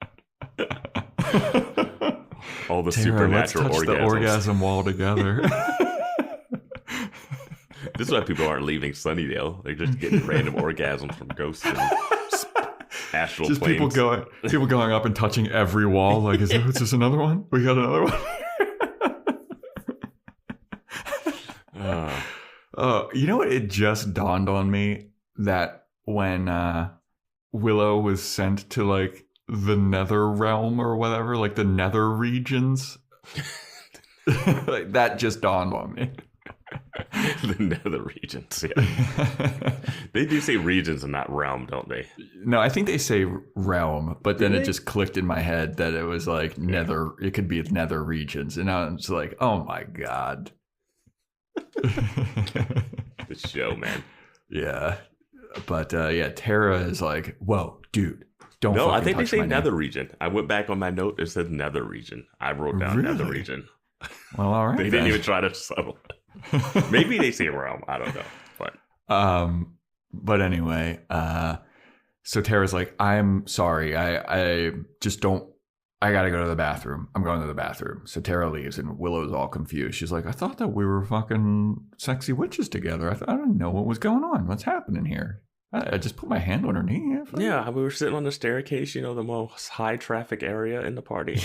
All the Tara, supernatural let's touch orgasms. The orgasm wall together. This is why people aren't leaving Sunnydale. They're just getting random orgasms from ghosts and astral just planes. people going up and touching every wall. Like, is this another one? We got another one. You know what? It just dawned on me that when Willow was sent to like the nether realm or whatever, like the nether regions. Like, that just dawned on me. The nether regions, yeah. They do say regions and not realm, don't they? No, I think they say realm, but then it just clicked in my head that it was like nether. It could be nether regions, and I was like, "Oh my god!" The show, man. Yeah, but Tara is like, "Whoa, dude, don't." No, fucking I think they touch say my nether name." region. I went back on my note. It said nether region. I wrote down nether Really? region. Well, all right. They didn't even try to settle it. Maybe they say realm. I don't know. But anyway, so Tara's like, I'm sorry. I just don't, I got to go to the bathroom. I'm going to the bathroom. So Tara leaves and Willow's all confused. She's like, I thought that we were fucking sexy witches together. I didn't know what was going on. What's happening here? I just put my hand on her knee. Yeah, we were sitting on the staircase, the most high traffic area in the party.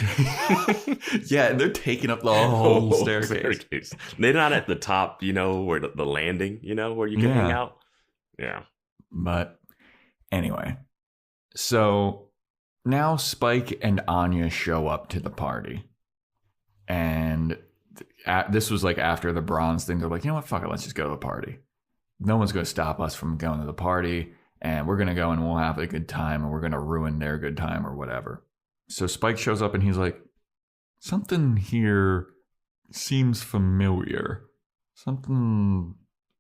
Yeah, and they're taking up the whole staircase. They're not at the top, where the landing, where you can hang out. Yeah. But anyway, so now Spike and Anya show up to the party. And this was like after the bronze thing. They're like, you know what? Fuck it. Let's just go to the party. No one's going to stop us from going to the party, and we're going to go and we'll have a good time, and we're going to ruin their good time or whatever. So Spike shows up and he's like, something here seems familiar. Something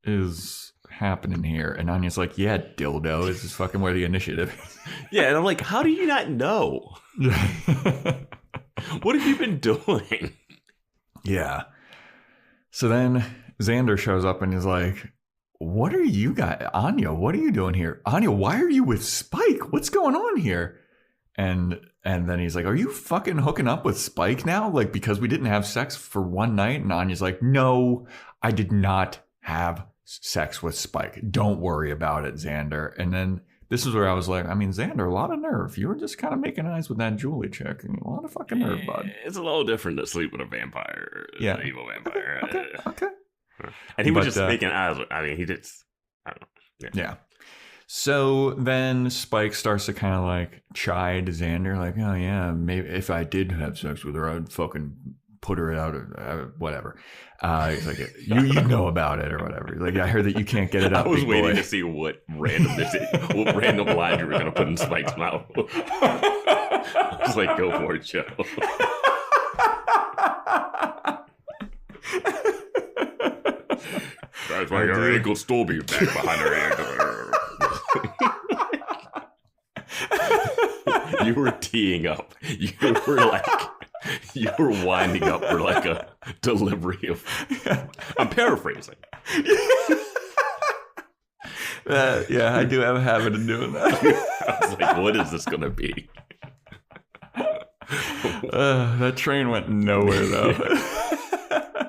is happening here. And Anya's like, yeah, dildo, this is fucking where the initiative is. Yeah, and I'm like, how do you not know? What have you been doing? Yeah. So then Xander shows up and is like, what are you guys? Anya, what are you doing here? Anya, why are you with Spike? What's going on here? And then he's like, are you fucking hooking up with Spike now? Like, because we didn't have sex for one night? And Anya's like, no, I did not have sex with Spike. Don't worry about it, Xander. And then this is where I was like, I mean, Xander, a lot of nerve. You were just kind of making eyes with that Julie chick. A lot of fucking nerve, bud. It's a little different to sleep with a vampire. Yeah. An evil vampire. Okay. And he was just making eyes with, I don't know. Yeah. So then Spike starts to kind of like chide Xander, like, oh yeah, maybe if I did have sex with her, I'd fucking put her out of whatever. He's like, you know about it or whatever. He's like, I heard that you can't get it up. I was big waiting boy. to see what random line you were going to put in Spike's mouth. I was like, go for it, Joe. That's why your ankle still be back behind her ankle. You were teeing up. You were winding up for like a delivery of. I'm paraphrasing. Yeah, I do have a habit of doing that. I was like, what is this going to be? That train went nowhere though.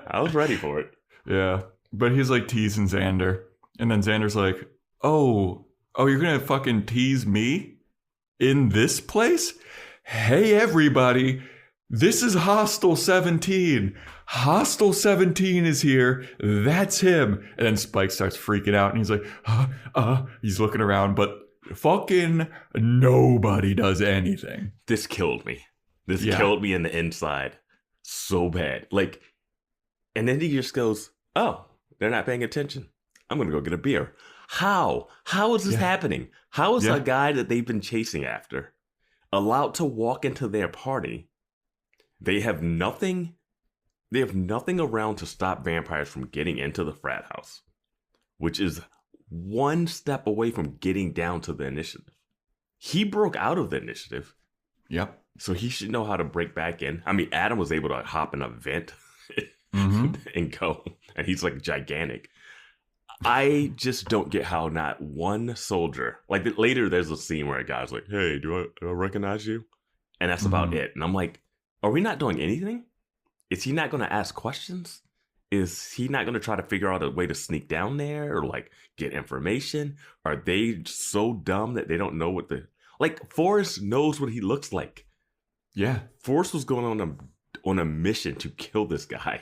I was ready for it. Yeah. But he's like teasing Xander. And then Xander's like, oh, you're going to fucking tease me in this place? Hey, everybody. This is Hostel 17. Hostel 17 is here. That's him. And then Spike starts freaking out and he's like, he's looking around, but fucking nobody does anything. This killed me. This killed me in the inside so bad. Like, and then he just goes, oh, they're not paying attention. I'm going to go get a beer. How? How is this happening? How is a guy that they've been chasing after allowed to walk into their party? They have nothing. They have nothing around to stop vampires from getting into the frat house, which is one step away from getting down to the initiative. He broke out of the initiative. Yep. So he should know how to break back in. I mean, Adam was able to hop in a vent and go, and he's like gigantic. I just don't get how not one soldier, like later there's a scene where a guy's like, hey, do I recognize you? And that's about it. And I'm like, are we not doing anything? Is he not going to ask questions? Is he not going to try to figure out a way to sneak down there or like get information? Are they so dumb that they don't know what like Forrest knows what he looks like. Yeah. Forrest was going on a mission to kill this guy.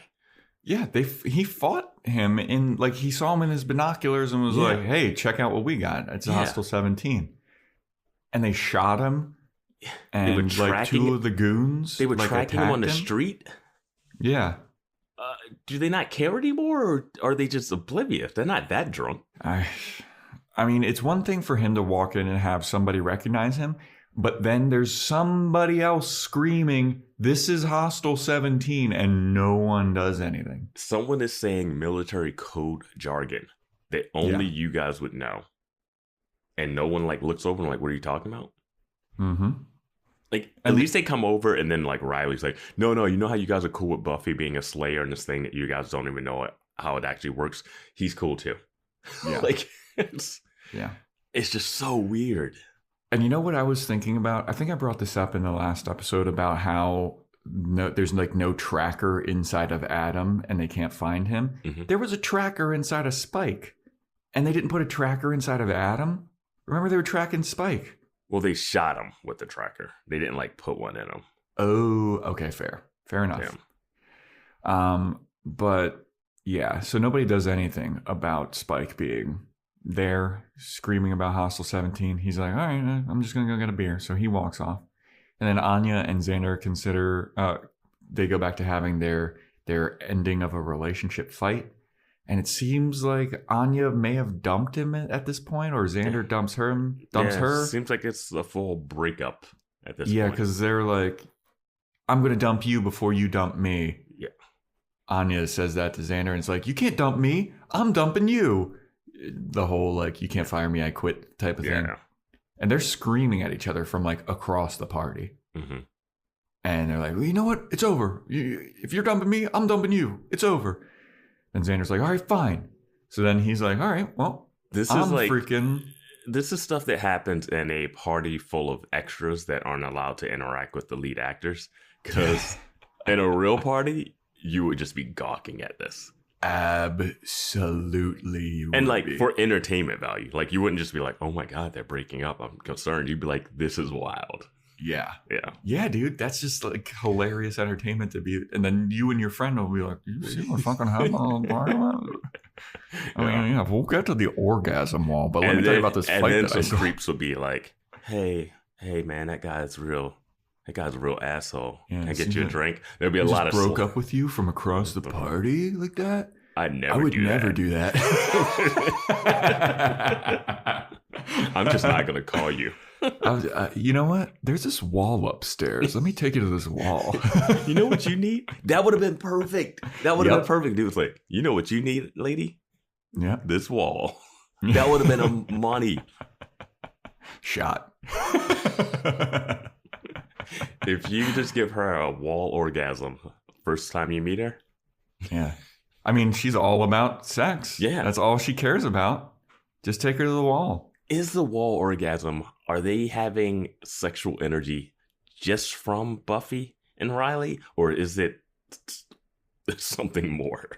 Yeah, he fought him in, like, he saw him in his binoculars and was like, hey, check out what we got. It's Hostel 17. And they shot him And like two of the goons, they were like, tracking him on the street. Yeah. Do they not care anymore, or are they just oblivious? They're not that drunk. I mean, it's one thing for him to walk in and have somebody recognize him, but then there's somebody else screaming, "This is Hostel 17," and no one does anything. Someone is saying military code jargon that only you guys would know. And no one like looks over and like, what are you talking about? Mm-hmm. Like, at least they come over and then like Riley's like, no, you know how you guys are cool with Buffy being a slayer and this thing that you guys don't even know how it actually works? He's cool too. Yeah. Like, it's just so weird. And you know what I was thinking about? I think I brought this up in the last episode about how there's like no tracker inside of Adam and they can't find him. Mm-hmm. There was a tracker inside of Spike and they didn't put a tracker inside of Adam. Remember, they were tracking Spike. Well, they shot him with the tracker. They didn't like put one in him. Oh, okay, fair enough. But yeah, so nobody does anything about Spike being there screaming about Hostel 17. He's like, all right, I'm just gonna go get a beer. So he walks off, and then Anya and Xander consider they go back to having their ending of a relationship fight. And it seems like Anya may have dumped him at this point, or Xander dumps her. Seems like it's a full breakup at this point. Yeah, because they're like, I'm going to dump you before you dump me. Yeah. Anya says that to Xander, and it's like, you can't dump me. I'm dumping you. The whole, like, you can't fire me, I quit type of thing. And they're screaming at each other from, like, across the party. Mm-hmm. And they're like, well, you know what? It's over. If you're dumping me, I'm dumping you. It's over. And Xander's like, all right, fine. So then he's like, all right, well, this is stuff that happens in a party full of extras that aren't allowed to interact with the lead actors. Because in a real party, you would just be gawking at this. Absolutely. And like for entertainment value, like you wouldn't just be like, oh my God, they're breaking up, I'm concerned. You'd be like, this is wild. Yeah, dude, that's just like hilarious entertainment to be. And then you and your friend will be like, you see what fucking happened? I mean, we'll get to the orgasm wall, but let me tell you about this fight. And then some creeps will be like, hey man, that guy's a real asshole. Can I get you a drink? There'll be a lot of broke up with you from across the party like that. I would never do that. I'm just not gonna call you. You know what? There's this wall upstairs. Let me take you to this wall. You know what you need? That would have been perfect. That would have been perfect. Dude was like, you know what you need, lady? Yeah. This wall. That would have been a money shot. If you just give her a wall orgasm first time you meet her. Yeah. I mean, she's all about sex. Yeah. That's all she cares about. Just take her to the wall. Is the wall orgasm, are they having sexual energy just from Buffy and Riley? Or is it something more?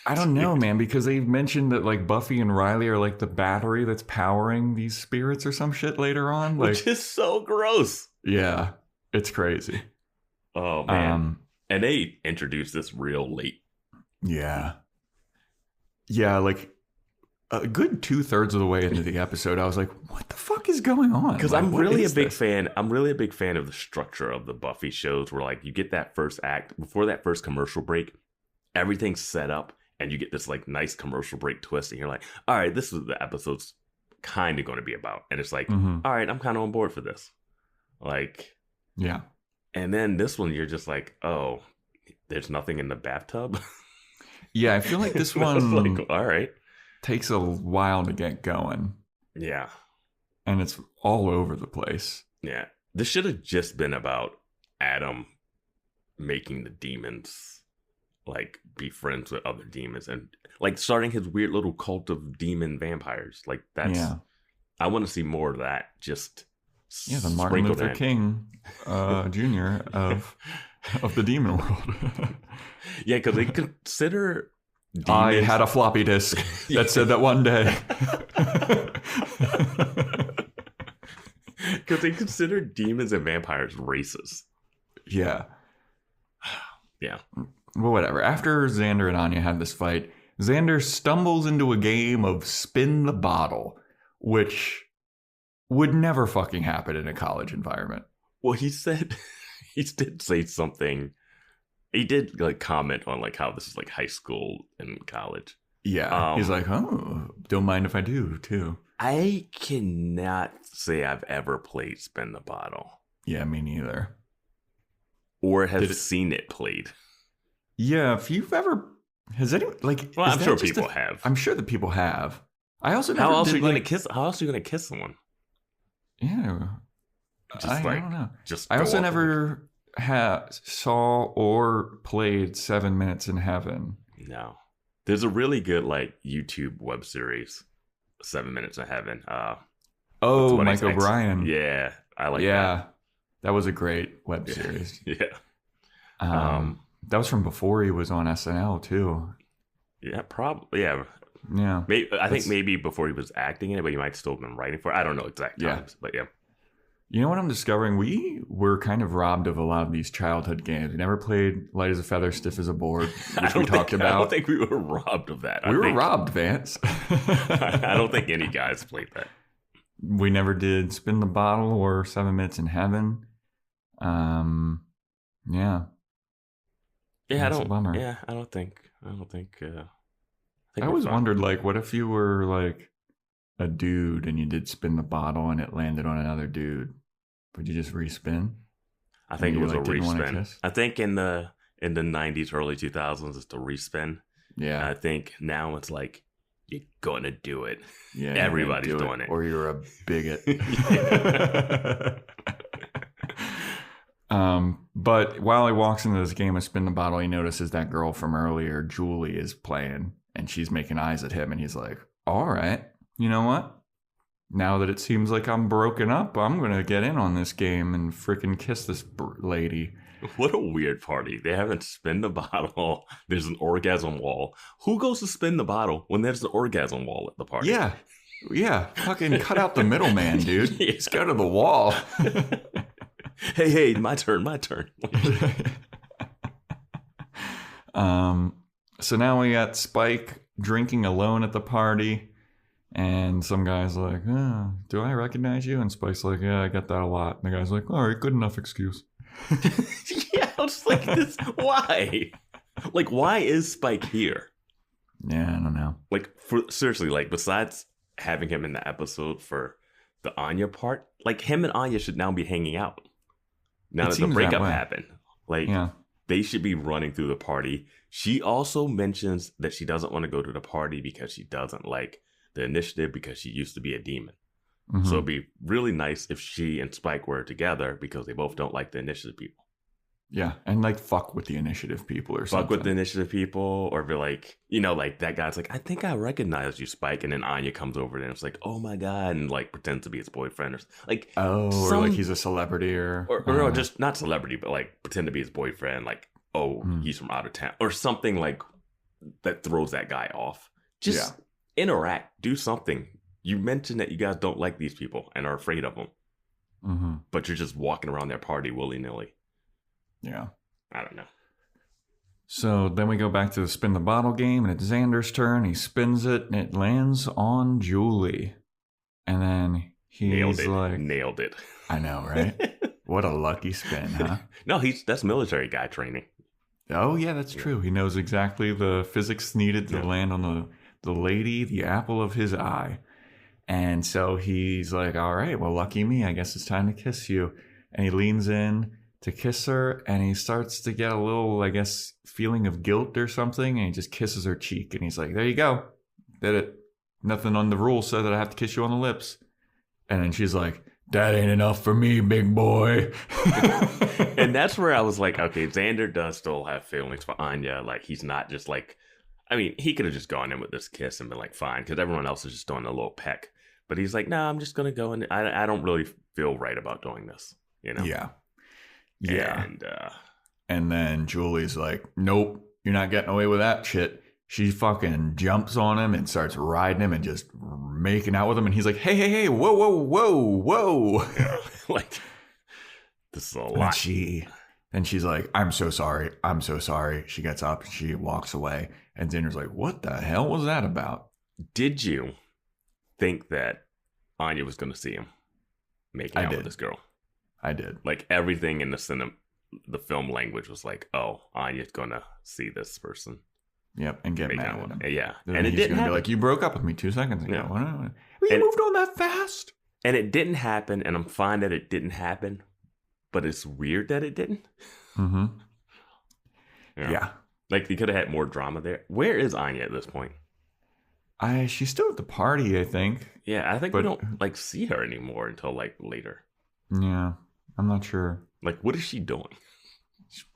I don't know, man, because they've mentioned that like Buffy and Riley are like the battery that's powering these spirits or some shit later on. Like, which is so gross. Yeah, it's crazy. Oh, man. And they introduced this real late. Yeah. Yeah, like a good 2/3 of the way into the episode, I was like, what the fuck is going on? Because I'm really a big fan of the structure of the Buffy shows where like you get that first act, before that first commercial break, everything's set up and you get this like nice commercial break twist and you're like, all right, this is what the episode's kind of going to be about. And it's like, all right, I'm kind of on board for this. Like, yeah. And then this one, you're just like, oh, there's nothing in the bathtub. Yeah, I feel like this one like, all right, takes a while to get going. Yeah. And it's all over the place. Yeah. This should have just been about Adam making the demons like be friends with other demons and like starting his weird little cult of demon vampires. Like that's, I want to see more of that. Just the Martin Luther King Jr. of the demon world. Yeah, because they consider demons... I had a floppy disk that said that one day. Because they consider demons and vampires races. Yeah. Yeah. Well, whatever. After Xander and Anya have this fight, Xander stumbles into a game of spin the bottle, which would never fucking happen in a college environment. Well, he said he did say something. He did like comment on like how this is like high school and college. Yeah, he's like, oh, don't mind if I do too. I cannot say I've ever played Spin the Bottle. Yeah, me neither. Or have seen it played. Yeah, if you've ever, has anyone like? Well, I'm sure people have. I'm sure that people have. I also how never else did, are you gonna kiss? How else are you gonna kiss someone? Yeah, I don't know. I go also up never saw or played 7 Minutes in Heaven. No, there's a really good like YouTube web series, 7 Minutes in Heaven. Oh, Mike O'Brien. Yeah, I like that. That was a great web series. Yeah. That was from before he was on SNL too. Yeah, probably. Yeah. Yeah. Maybe, I think maybe before he was acting in it, but he might still have been writing for it. I don't know exact times, but yeah. You know what I'm discovering? We were kind of robbed of a lot of these childhood games. We never played Light as a Feather, Stiff as a Board, which we talked about. I don't think we were robbed of that. We were robbed, Vance. I don't think any guys played that. We never did Spin the Bottle or 7 Minutes in Heaven. Yeah. Yeah, That's a bummer. Yeah, I don't think. I always wondered, like, what if you were like a dude and you did spin the bottle and it landed on another dude? Would you just respin? I think it was a respin. I think in the 90s, early 2000s, it's the respin. Yeah. And I think now it's like you're gonna do it. Yeah. Everybody's doing it. Or you're a bigot. But while he walks into this game of Spin the Bottle, he notices that girl from earlier, Julie, is playing, and she's making eyes at him, and he's like, all right, you know what? Now that it seems like I'm broken up, I'm going to get in on this game and freaking kiss this lady. What a weird party. They haven't spin the bottle. There's an orgasm wall. Who goes to spin the bottle when there's an orgasm wall at the party? Yeah. Yeah. Fucking cut out the middleman, dude. Yeah. Just go to the wall. Hey, my turn. So now we got Spike drinking alone at the party, and some guy's like, oh, do I recognize you? And Spike's like, yeah, I get that a lot. And the guy's like, all right, good enough excuse. Yeah, I was like, this, why? Like, why is Spike here? Yeah, I don't know. Like, seriously, like, besides having him in the episode for the Anya part, like, him and Anya should now be hanging out. Now that the breakup happened. Like, they should be running through the party. She also mentions that she doesn't want to go to the party because she doesn't like the initiative because she used to be a demon. Mm-hmm. So it'd be really nice if she and Spike were together because they both don't like the initiative people. Yeah, and like fuck with the initiative people or something. Fuck with the initiative people, or be like, you know, like that guy's like, I think I recognize you, Spike, and then Anya comes over and it's like, oh my god, and like pretends to be his boyfriend, or like, or like he's a celebrity, or just not celebrity, but like pretend to be his boyfriend, like, oh, he's from out of town, or something like that throws that guy off. Just interact, do something. You mentioned that you guys don't like these people and are afraid of them, but you're just walking around their party willy nilly. Yeah. I don't know. So then we go back to the spin the bottle game, and it's Xander's turn. He spins it, and it lands on Julie. And then he's Nailed it. I know, right? What a lucky spin, huh? No, that's military guy training. Oh, yeah, that's true. He knows exactly the physics needed to land on the lady, the apple of his eye. And so he's like, all right, well, lucky me. I guess it's time to kiss you. And he leans in to kiss her, and he starts to get a little, I guess, feeling of guilt or something, and he just kisses her cheek, and he's like, there you go. Did it. Nothing on the rules said that I have to kiss you on the lips. And then she's like, that ain't enough for me, big boy. And that's where I was like, okay, Xander does still have feelings for Anya. Like, he's not just like, I mean, he could have just gone in with this kiss and been like, fine, because everyone else is just doing a little peck. But he's like, no, I'm just going to go in. I don't really feel right about doing this, you know? Yeah. Yeah. And then Julie's like, nope, you're not getting away with that shit. She fucking jumps on him and starts riding him and just making out with him. And he's like, hey, whoa. Yeah, like, this is a lot. And she's like, I'm so sorry. She gets up and she walks away. And Xander's like, what the hell was that about? Did you think that Anya was going to see him making out with this girl? I did. Like everything in the film language was like, oh, Anya's gonna see this person. Yep, and get mad at him. Yeah, And it didn't happen. Be like, you broke up with me 2 seconds ago. Yeah. You moved on that fast. And it didn't happen, and I'm fine that it didn't happen, but it's weird that it didn't. Mm-hmm. Yeah. Like, you could have had more drama there. Where is Anya at this point? She's still at the party, I think. Yeah, I think we don't, like, see her anymore until, like, later. Yeah, I'm not sure. Like, what is she doing?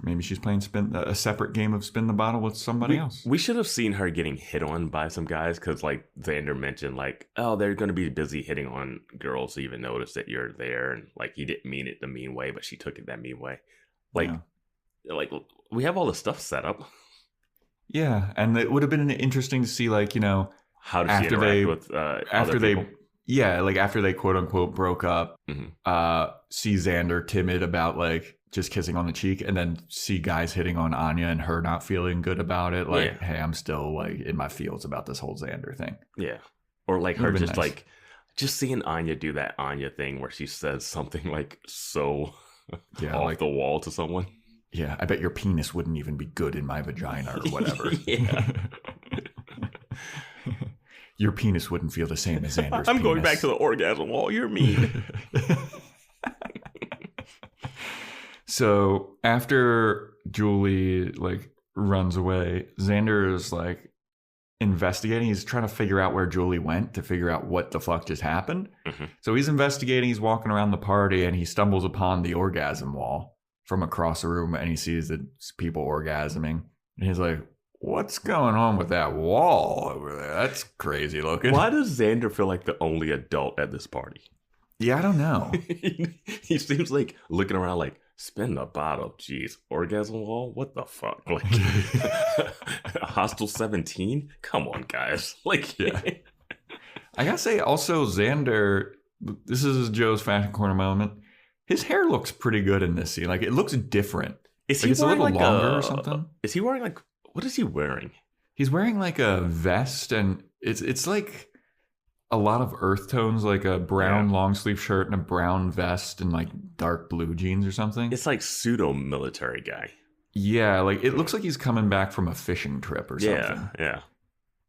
Maybe she's playing a separate game of spin the bottle with somebody else. We should have seen her getting hit on by some guys because, like, Xander mentioned, like, oh, they're going to be busy hitting on girls to even notice that you're there. And, like, he didn't mean it the mean way, but she took it that mean way. Like, we have all the stuff set up. Yeah, and it would have been interesting to see, like, you know, how does she interact with other people? Yeah, like, after they quote-unquote broke up, Mm-hmm. See Xander timid about, like, just kissing on the cheek, and then see guys hitting on Anya and her not feeling good about it. Like, hey, I'm still, like, in my feels about this whole Xander thing. Yeah. Or, like, her just, nice. like, just seeing Anya do that Anya thing where she says something, like, so off like, the wall to someone. Yeah, I bet your penis wouldn't even be good in my vagina or whatever. Yeah. Your penis wouldn't feel the same as Xander's I'm going back to the orgasm wall. You're mean. So after Julie, like, runs away, Xander is, like, investigating. He's trying to figure out where Julie went to figure out what the fuck just happened. Mm-hmm. So he's investigating. He's walking around the party, and he stumbles upon the orgasm wall from across the room, and he sees the people orgasming. And he's like, what's going on with that wall over there? That's crazy looking. Why does Xander feel like the only adult at this party? Yeah, I don't know. He seems like looking around like, spin the bottle. Jeez. Orgasm wall? What the fuck? Like, Hostel 17? Come on, guys. Like, yeah. I gotta say, also, Xander, this is Joe's fashion corner moment. His hair looks pretty good in this scene. Like, it looks different. Is like, he it's a little like longer or something? Is he wearing, like, what is he wearing? He's wearing, like, a vest, and it's like a lot of earth tones, like a brown long sleeve shirt and a brown vest and, like, dark blue jeans or something. It's like pseudo military guy. Yeah, like, it looks like he's coming back from a fishing trip or something. Yeah.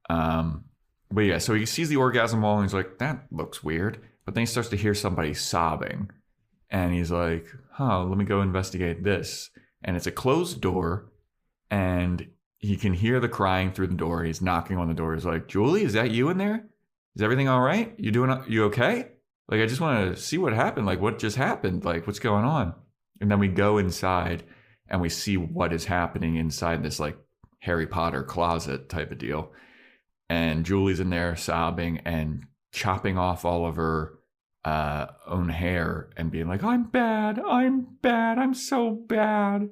But yeah, so he sees the orgasm wall and he's like, that looks weird. But then he starts to hear somebody sobbing. And he's like, let me go investigate this. And it's a closed door. And he can hear the crying through the door. He's knocking on the door. He's like, Julie, is that you in there? Is everything all right? You okay? Like, I just want to see what happened. Like, what just happened? Like, what's going on? And then we go inside and we see what is happening inside this, like, Harry Potter closet type of deal. And Julie's in there sobbing and chopping off all of her own hair and being like, I'm bad, I'm so bad.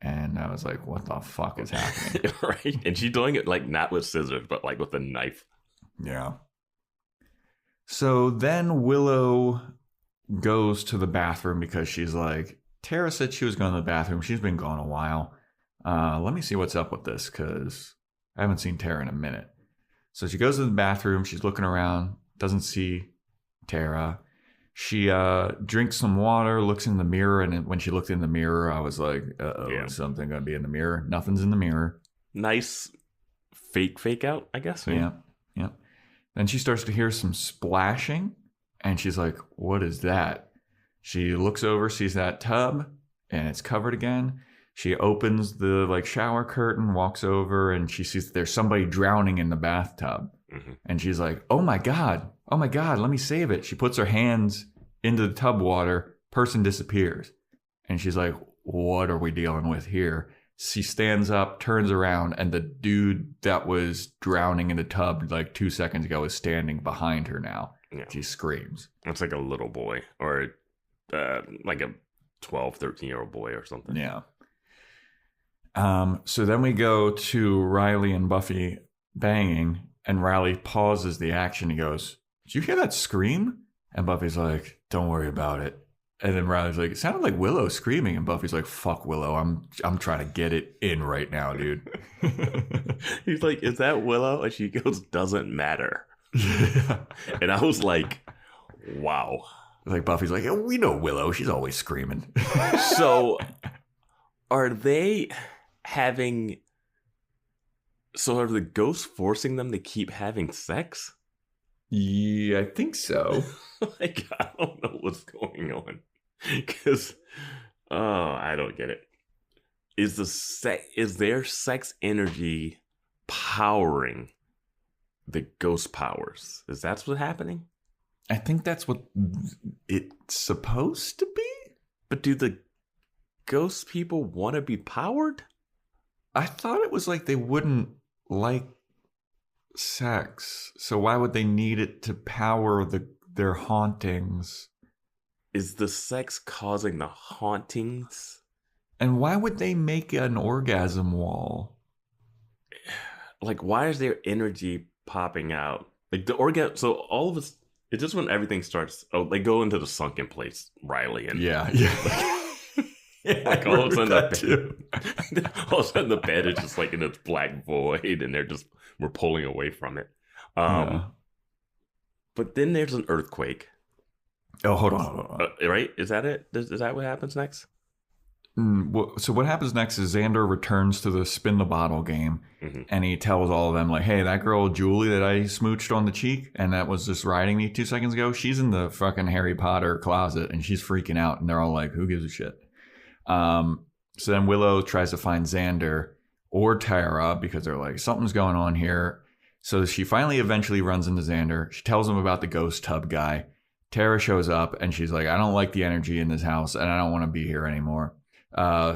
And I was like, what the fuck is happening? Right. And she's doing it, like, not with scissors, but, like, with a knife. Yeah. So then Willow goes to the bathroom because she's like, Tara said she was going to the bathroom. She's been gone a while. Let me see what's up with this because I haven't seen Tara in a minute. So she goes to the bathroom. She's looking around, doesn't see Tara. She drinks some water, looks in the mirror, and when she looked in the mirror, I was like, is something going to be in the mirror? Nothing's in the mirror. Nice fake out, I guess. Yeah. Then she starts to hear some splashing, and she's like, what is that? She looks over, sees that tub, and it's covered again. She opens the, like, shower curtain, walks over, and she sees there's somebody drowning in the bathtub. Mm-hmm. And she's like, oh my God, let me save it. She puts her hands into the tub water, person disappears. And she's like, what are we dealing with here? She stands up, turns around, and the dude that was drowning in the tub like 2 seconds ago is standing behind her now. Yeah. She screams. It's like a little boy or like a 12, 13-year-old boy or something. Yeah. So then we go to Riley and Buffy banging, and Riley pauses the action. He goes, did you hear that scream? And Buffy's like, don't worry about it. And then Riley's like, it sounded like Willow screaming. And Buffy's like, fuck Willow. I'm trying to get it in right now, dude. He's like, is that Willow? And she goes, doesn't matter. And I was like, wow. Like Buffy's like, yeah, we know Willow. She's always screaming. So are they having... So are the ghosts forcing them to keep having sex? Yeah, I think so. Like, I don't know what's going on. Because, I don't get it. Is their sex energy powering the ghost powers? Is that what's happening? I think that's what it's supposed to be. But do the ghost people want to be powered? I thought it was like they wouldn't like sex, so why would they need it to power their hauntings? Is the sex causing the hauntings? And why would they make an orgasm wall? Like, why is their energy popping out? Like the orgasm. So all of us, it's just when everything starts. Oh, they go into the sunken place, Riley, and Yeah. Like all of a sudden, all of a sudden the bed is just like in this black void, and we're pulling away from it. But then there's an earthquake. Oh, hold on. Right? Is that it? Is that what happens next? So what happens next is Xander returns to the spin the bottle game, and he tells all of them, like, hey, that girl Julie that I smooched on the cheek and that was just riding me 2 seconds ago, she's in the fucking Harry Potter closet and she's freaking out, and they're all like, who gives a shit? So then Willow tries to find Xander or Tara because they're like, something's going on here. So she finally eventually runs into Xander. She tells him about the ghost tub guy. Tara shows up and she's like, I don't like the energy in this house and I don't want to be here anymore.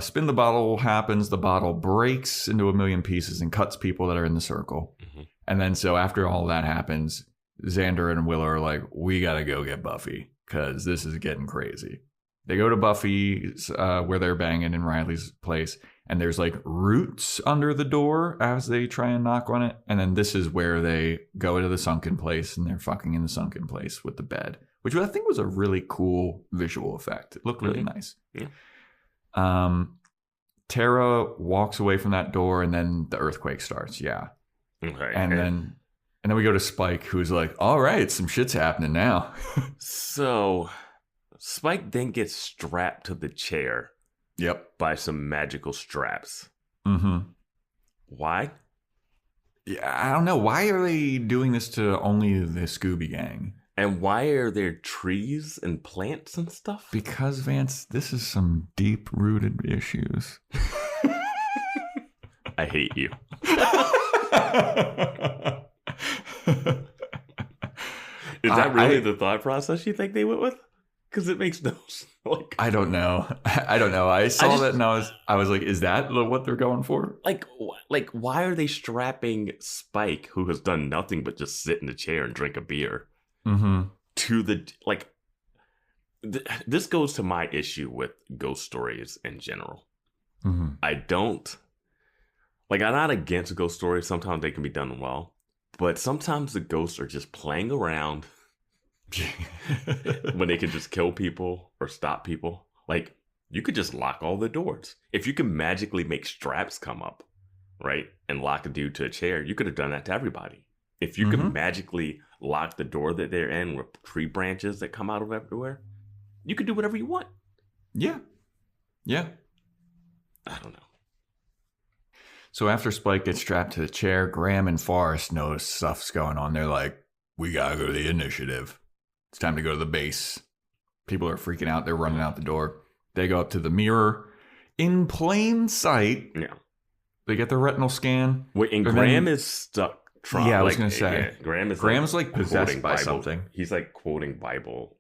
Spin the bottle happens. The bottle breaks into a million pieces and cuts people that are in the circle. And then so after all that happens, Xander and Willow are like, we got to go get Buffy because this is getting crazy. They go to Buffy's, where they're banging in Riley's place, and there's like roots under the door as they try and knock on it. And then this is where they go into the sunken place, and they're fucking in the sunken place with the bed, which I think was a really cool visual effect. It looked really nice. Yeah. Tara walks away from that door, and then the earthquake starts. Yeah. Okay. And then we go to Spike, who's like, all right, some shit's happening now. So Spike then gets strapped to the chair. Yep. By some magical straps. Why? Yeah, I don't know. Why are they doing this to only the Scooby Gang? And why are there trees and plants and stuff? Because, Vance, this is some deep-rooted issues. I hate you. Is that really the thought process you think they went with? Because it makes no sense. Like, I don't know. I saw that and I was like, is that what they're going for? Like, why are they strapping Spike, who has done nothing but just sit in the chair and drink a beer, to the, like, this goes to my issue with ghost stories in general. I don't, like, I'm not against ghost stories. Sometimes they can be done well, but sometimes the ghosts are just playing around when they can just kill people or stop people. Like, you could just lock all the doors. If you can magically make straps come up, right, and lock a dude to a chair, you could have done that to everybody. If you could magically lock the door that they're in with tree branches that come out of everywhere, you could do whatever you want. Yeah. I don't know. So after Spike gets strapped to the chair, Graham and Forrest notice stuff's going on. They're like, we gotta go to the initiative. It's time to go to the base. People are freaking out. They're running out the door. They go up to the mirror in plain sight. Yeah. They get the retinal scan. Wait, and Graham is stuck. I was going to say. Yeah, Graham's like possessed by Bible. something. He's like quoting Bible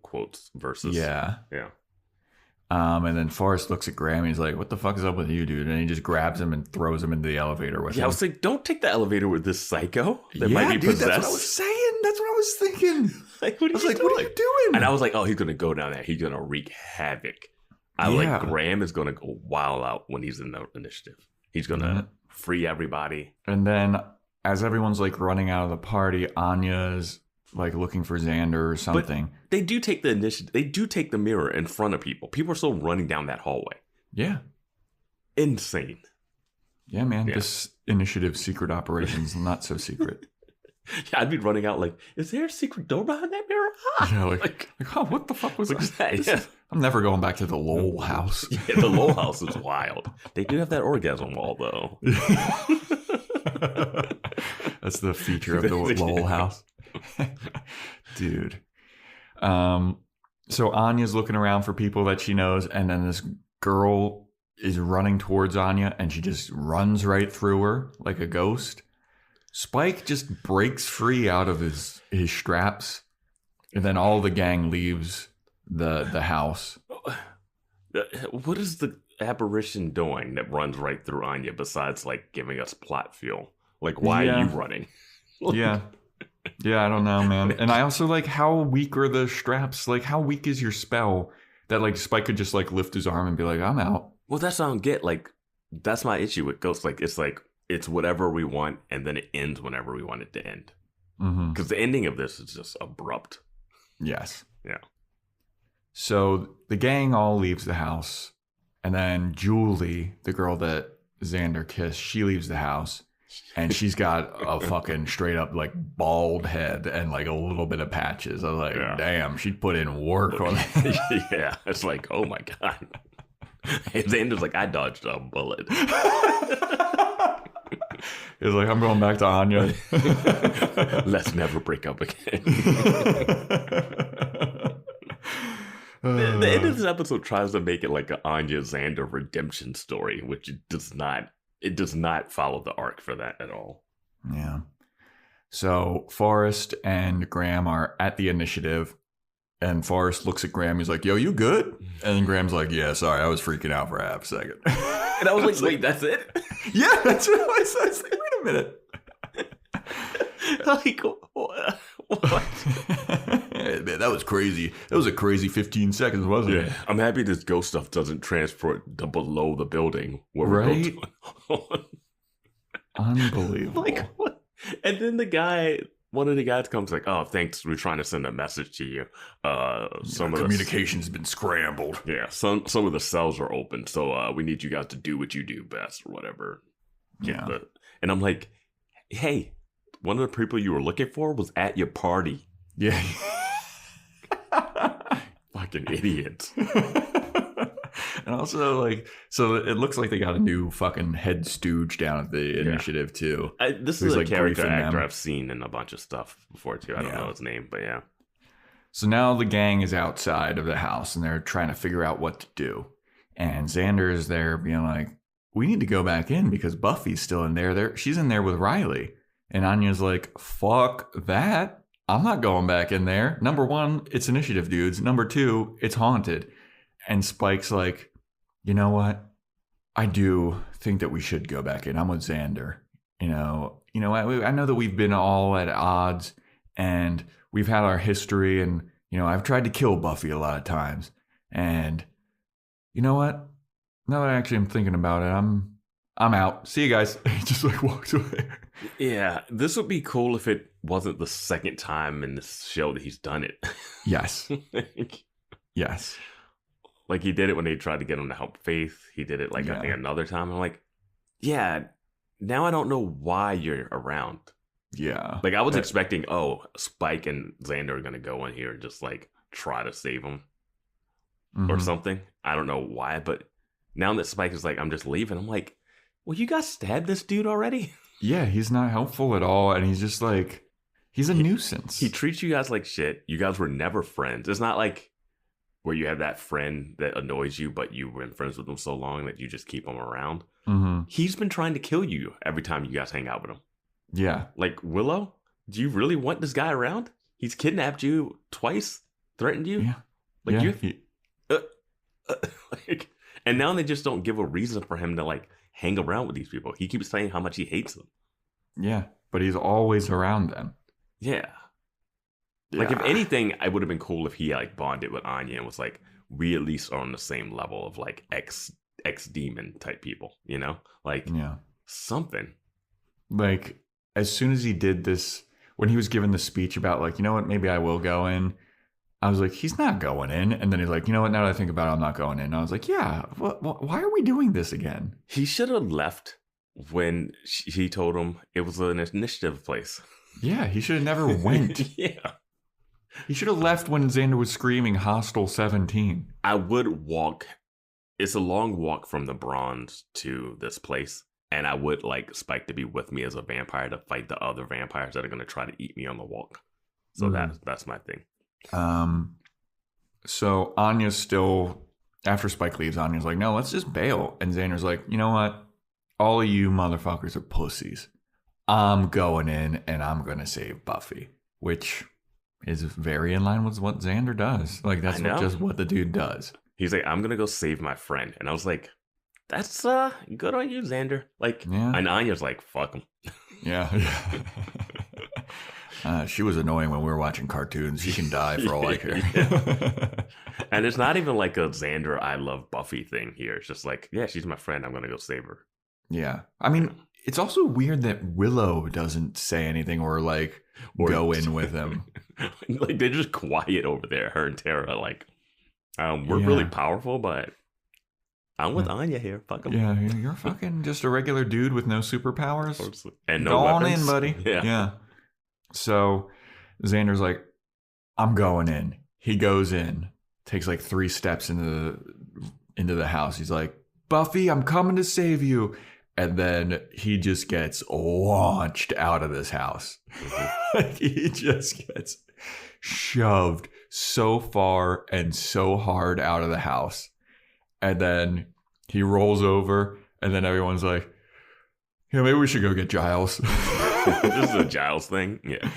quotes, verses. Yeah. Yeah. And then Forrest looks at Graham and he's like, what the fuck is up with you, dude? And he just grabs him and throws him into the elevator with him. Yeah, I was like, don't take the elevator with this psycho that might be possessed. That's what I was saying. That's what I was thinking. Like, what are you doing? What are you doing? And I was like, oh, he's going to go down there. He's going to wreak havoc. Like, Graham is going to go wild out when he's in the initiative. He's going to free everybody. And then as everyone's like running out of the party, Anya's like looking for Xander or something. But they do take the initiative. They do take the mirror in front of people. People are still running down that hallway. Yeah. Insane. Yeah, man. Yeah. This initiative secret operation's not so secret. Yeah, I'd be running out like, is there a secret door behind that mirror? Yeah, like oh, what the fuck was that? Yeah. I'm never going back to the Lowell house. Yeah, the Lowell house is wild. They do have that orgasm wall, though. That's the feature of the Lowell house. Dude. So Anya's looking around for people that she knows, and then this girl is running towards Anya, and she just runs right through her like a ghost. Spike just breaks free out of his straps, and then all the gang leaves the house. What is the apparition doing that runs right through Anya besides like giving us plot fuel? Like, why are you running? Yeah, I don't know, man. And I also like, how weak are the straps? Like, how weak is your spell that like Spike could just like lift his arm and be like, I'm out? Well, that's what I don't get. Like, that's my issue with Ghost. Like, it's whatever we want, and then it ends whenever we want it to end. Because the ending of this is just abrupt. Yes. Yeah. So the gang all leaves the house, and then Julie, the girl that Xander kissed, she leaves the house, and she's got a fucking straight up like bald head and like a little bit of patches. I was like, damn, she'd put in work on it. Yeah, it's like, oh my God. And Xander's like, I dodged a bullet. He's like, I'm going back to Anya. Let's never break up again. The end of this episode tries to make it like an Anya Xander redemption story, which it does not follow the arc for that at all. Yeah. So Forrest and Graham are at the initiative, and Forrest looks at Graham. He's like, yo, you good? And then Graham's like, yeah, sorry, I was freaking out for half a second. And I was like, wait, that's it? Yeah, that's what I was. I was like, wait a minute. Like, what? Man, that was crazy. That was a crazy 15 seconds, wasn't it? I'm happy this ghost stuff doesn't transport to below the building where we're going on. Unbelievable. Like, what? And then one of the guys comes like, oh, thanks, we're trying to send a message to you. Some of communication's been scrambled. Yeah, some of the cells are open, so we need you guys to do what you do best or whatever. Yeah. And I'm like, hey, one of the people you were looking for was at your party. Yeah. Fucking idiots. And also, like, so it looks like they got a new fucking head stooge down at the initiative, too. This is a character actor I've seen in a bunch of stuff before, too. I don't know his name, but yeah. So now the gang is outside of the house, and they're trying to figure out what to do. And Xander is there being like, we need to go back in because Buffy's still in there. She's in there with Riley. And Anya's like, fuck that. I'm not going back in there. Number one, it's initiative, dudes. Number two, it's haunted. And Spike's like, you know what? I do think that we should go back in. I'm with Xander. I know that we've been all at odds and we've had our history, and, I've tried to kill Buffy a lot of times. And you know what? Now that I actually am thinking about it, I'm out. See you guys. He just like walks away. Yeah, this would be cool if it wasn't the second time in this show that he's done it. Yes. Yes. Like, he did it when they tried to get him to help Faith. He did it, I think, another time. I'm like, yeah, now I don't know why you're around. Yeah. Like, I was expecting, Spike and Xander are going to go in here and just, like, try to save him or something. I don't know why, but now that Spike is like, I'm just leaving, I'm like, well, you guys stabbed this dude already? Yeah, he's not helpful at all, and he's just like, he's a nuisance. He treats you guys like shit. You guys were never friends. It's not like where you have that friend that annoys you, but you've been friends with them so long that you just keep them around. He's been trying to kill you every time you guys hang out with him. Yeah. Like, Willow, do you really want this guy around? He's kidnapped you twice, threatened you. Yeah. Like, like, and now they just don't give a reason for him to, like, hang around with these people. He keeps saying how much he hates them. Yeah, but he's always around them. Yeah. Like, if anything, it would have been cool if he, like, bonded with Anya and was like, we at least are on the same level of, like, ex-demon type people, Like, something. Like, as soon as he did this, when he was given the speech about, like, you know what, maybe I will go in, I was like, he's not going in. And then he's like, you know what, now that I think about it, I'm not going in. And I was like, yeah, why are we doing this again? He should have left when he told him it was an initiative place. Yeah, he should have never went. Yeah. He should have left when Xander was screaming Hostile 17. I would walk. It's a long walk from the Bronze to this place. And I would like Spike to be with me as a vampire to fight the other vampires that are going to try to eat me on the walk. So that's my thing. So Anya's still, after Spike leaves, Anya's like, no, let's just bail. And Xander's like, you know what? All of you motherfuckers are pussies. I'm going in and I'm going to save Buffy, which is very in line with what Xander does. Like, that's just what the dude does. He's like, I'm going to go save my friend. And I was like, that's good on you, Xander. Like, and Anya's like, fuck him. Yeah. She was annoying when we were watching cartoons. She can die for all I care. And it's not even like a Xander, I love Buffy thing here. It's just like, yeah, she's my friend. I'm going to go save her. Yeah. I mean, it's also weird that Willow doesn't say anything or like go in with him. Like, they're just quiet over there. Her and Tara, like, we're really powerful, but I'm with Anya here. Fuck him. Yeah, you're fucking just a regular dude with no superpowers. And no go weapons. On in, buddy. Yeah. So Xander's like, I'm going in. He goes in, takes like 3 steps into the house. He's like, Buffy, I'm coming to save you. And then he just gets launched out of this house. He just gets shoved so far and so hard out of the house. And then he rolls over, and then everyone's like, yeah, maybe we should go get Giles. This is a Giles thing. Yeah.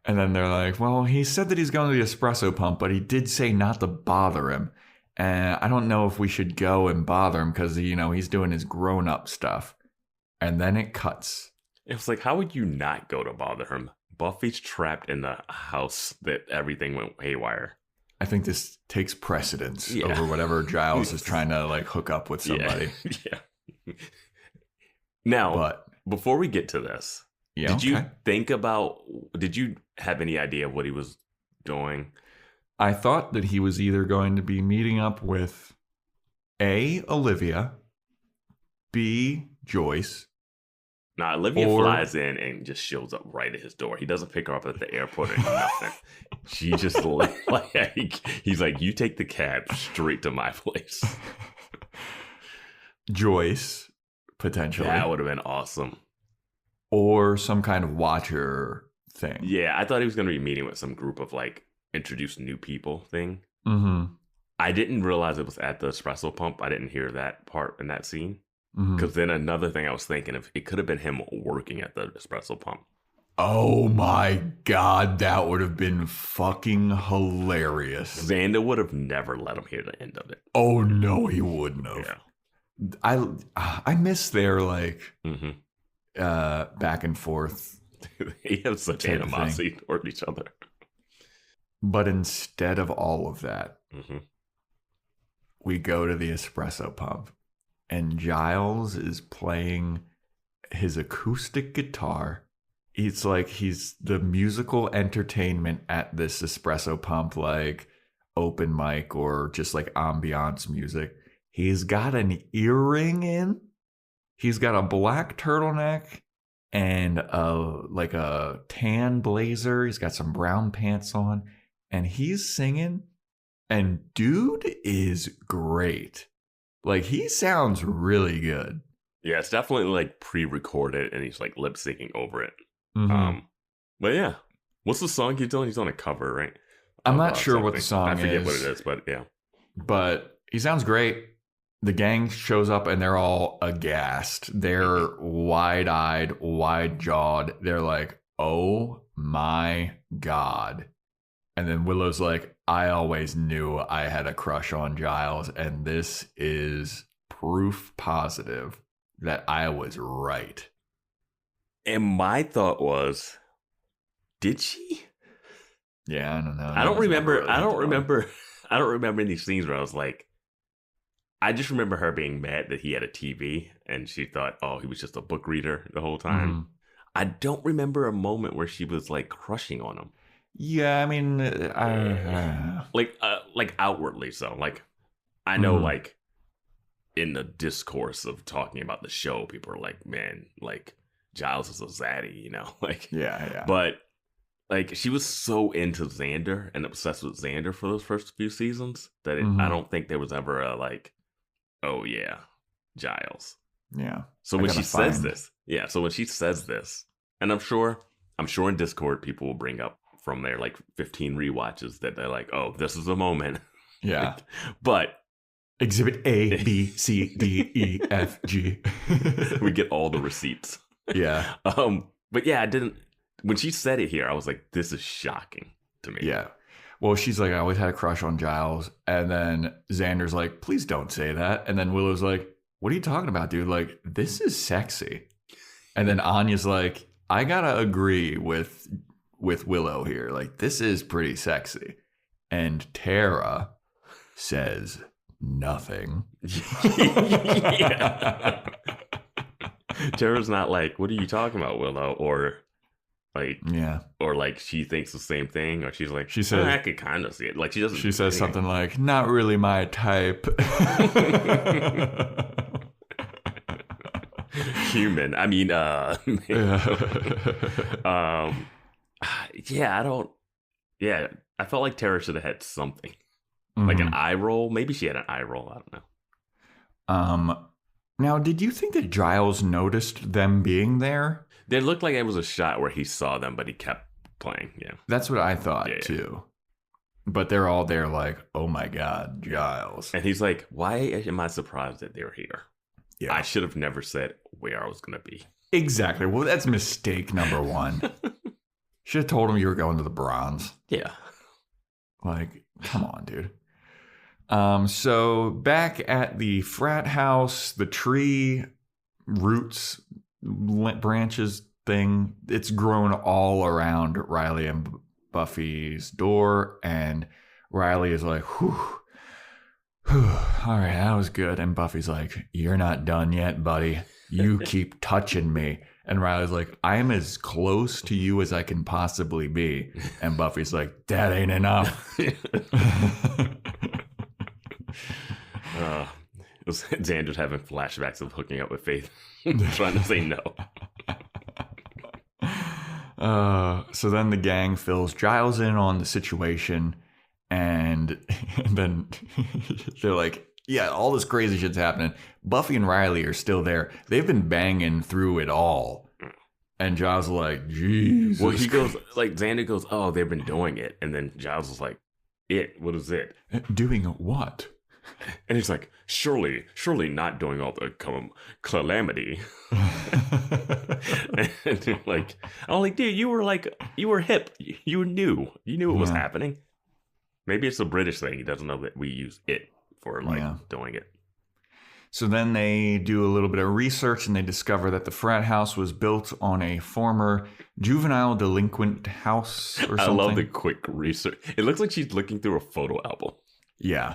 And then they're like, well, he said that he's going to the Espresso Pump, but he did say not to bother him. And I don't know if we should go and bother him because, he's doing his grown-up stuff. And then it cuts. It was like, how would you not go to bother him? Buffy's trapped in the house that everything went haywire. I think this takes precedence over whatever Giles is trying to like hook up with somebody. Yeah. Now, before we get to this, did you have any idea of what he was doing? I thought that he was either going to be meeting up with A, Olivia, B, Joyce. Nah, Olivia flies in and just shows up right at his door. He doesn't pick her up at the airport or nothing. She just he's like, you take the cab straight to my place. Joyce, potentially. That would have been awesome. Or some kind of watcher thing. Yeah, I thought he was going to be meeting with some group of like introduce new people thing. Mm-hmm. I didn't realize it was at the Espresso Pump. I didn't hear that part in that scene. Because then another thing I was thinking of, it could have been him working at the Espresso Pump. Oh my God, that would have been fucking hilarious. Xander would have never let him hear the end of it. Oh no, he wouldn't have. Yeah. I miss their like back and forth. They have such animosity toward each other. But instead of all of that, we go to the Espresso Pump. And Giles is playing his acoustic guitar. It's like he's the musical entertainment at this Espresso Pump, like open mic or just like ambiance music. He's got an earring in. He's got a black turtleneck and a tan blazer. He's got some brown pants on. And he's singing. And dude is great. Like, he sounds really good. Yeah, it's definitely like pre-recorded and he's like lip syncing over it. But yeah, what's the song he's doing? He's on a cover, right? I'm not sure what the song is. I forget what it is, but yeah. But he sounds great. The gang shows up and they're all aghast. They're wide-eyed, wide-jawed. They're like, oh my God. And then Willow's like, I always knew I had a crush on Giles, and this is proof positive that I was right. And my thought was, did she? Yeah, I don't know. I don't remember any scenes where I was like, I just remember her being mad that he had a TV, and she thought, oh, he was just a book reader the whole time. I don't remember a moment where she was like crushing on him. Yeah, I mean, like outwardly so. Like, I know, like, in the discourse of talking about the show, people are like, man, like, Giles is a zaddy, you know, like Yeah. But like she was so into Xander and obsessed with Xander for those first few seasons that I don't think there was ever a like, oh yeah, Giles. Yeah. So when she says this, and I'm sure in Discord people will bring up from their like 15 rewatches that they're like, oh, this is the moment. Yeah. But Exhibit A, B, C, D, E, F, G. We get all the receipts. Yeah. But yeah, I didn't. When she said it here, I was like, this is shocking to me. Yeah. Well, she's like, I always had a crush on Giles. And then Xander's like, please don't say that. And then Willow's like, what are you talking about, dude? Like, this is sexy. And then Anya's like, I gotta agree with Willow here. Like, this is pretty sexy. And Tara says nothing. Yeah. Tara's not like, what are you talking about, Willow? Or like, or like she thinks the same thing, or she's like, she says, I could kind of see it. Like she doesn't. She says something like, not really my type. Human. I mean, yeah, I don't. Yeah, I felt like Tara should have had something, like an eye roll. Maybe she had an eye roll. I don't know. Now, did you think that Giles noticed them being there? It looked like it was a shot where he saw them, but he kept playing. Yeah, that's what I thought too. But they're all there, like, oh my God, Giles. And he's like, why am I surprised that they're here? Yeah, I should have never said where I was going to be. Exactly. Well, that's mistake number one. Should have told him you were going to the Bronze. Yeah. Like, come on, dude. So back at the frat house, the tree roots, branches thing, it's grown all around Riley and Buffy's door. And Riley is like, whew, all right, that was good. And Buffy's like, you're not done yet, buddy. You keep touching me. And Riley's like, I am as close to you as I can possibly be. And Buffy's like, that ain't enough. Xander's having flashbacks of hooking up with Faith, trying to say no. So then the gang fills Giles in on the situation, and then they're like, yeah, all this crazy shit's happening. Buffy and Riley are still there. They've been banging through it all. And Giles is like, Jesus. Well, he goes, like, Xander goes, oh, they've been doing it. And then Giles is like, what is it? Doing what? And he's like, surely not doing all the calamity. And you're like, I'm like, dude, you were hip. You knew it was happening. Maybe it's a British thing. He doesn't know that we use it for doing it. So then they do a little bit of research and they discover that the frat house was built on a former juvenile delinquent house or something. I love the quick research. It looks like she's looking through a photo album. Yeah.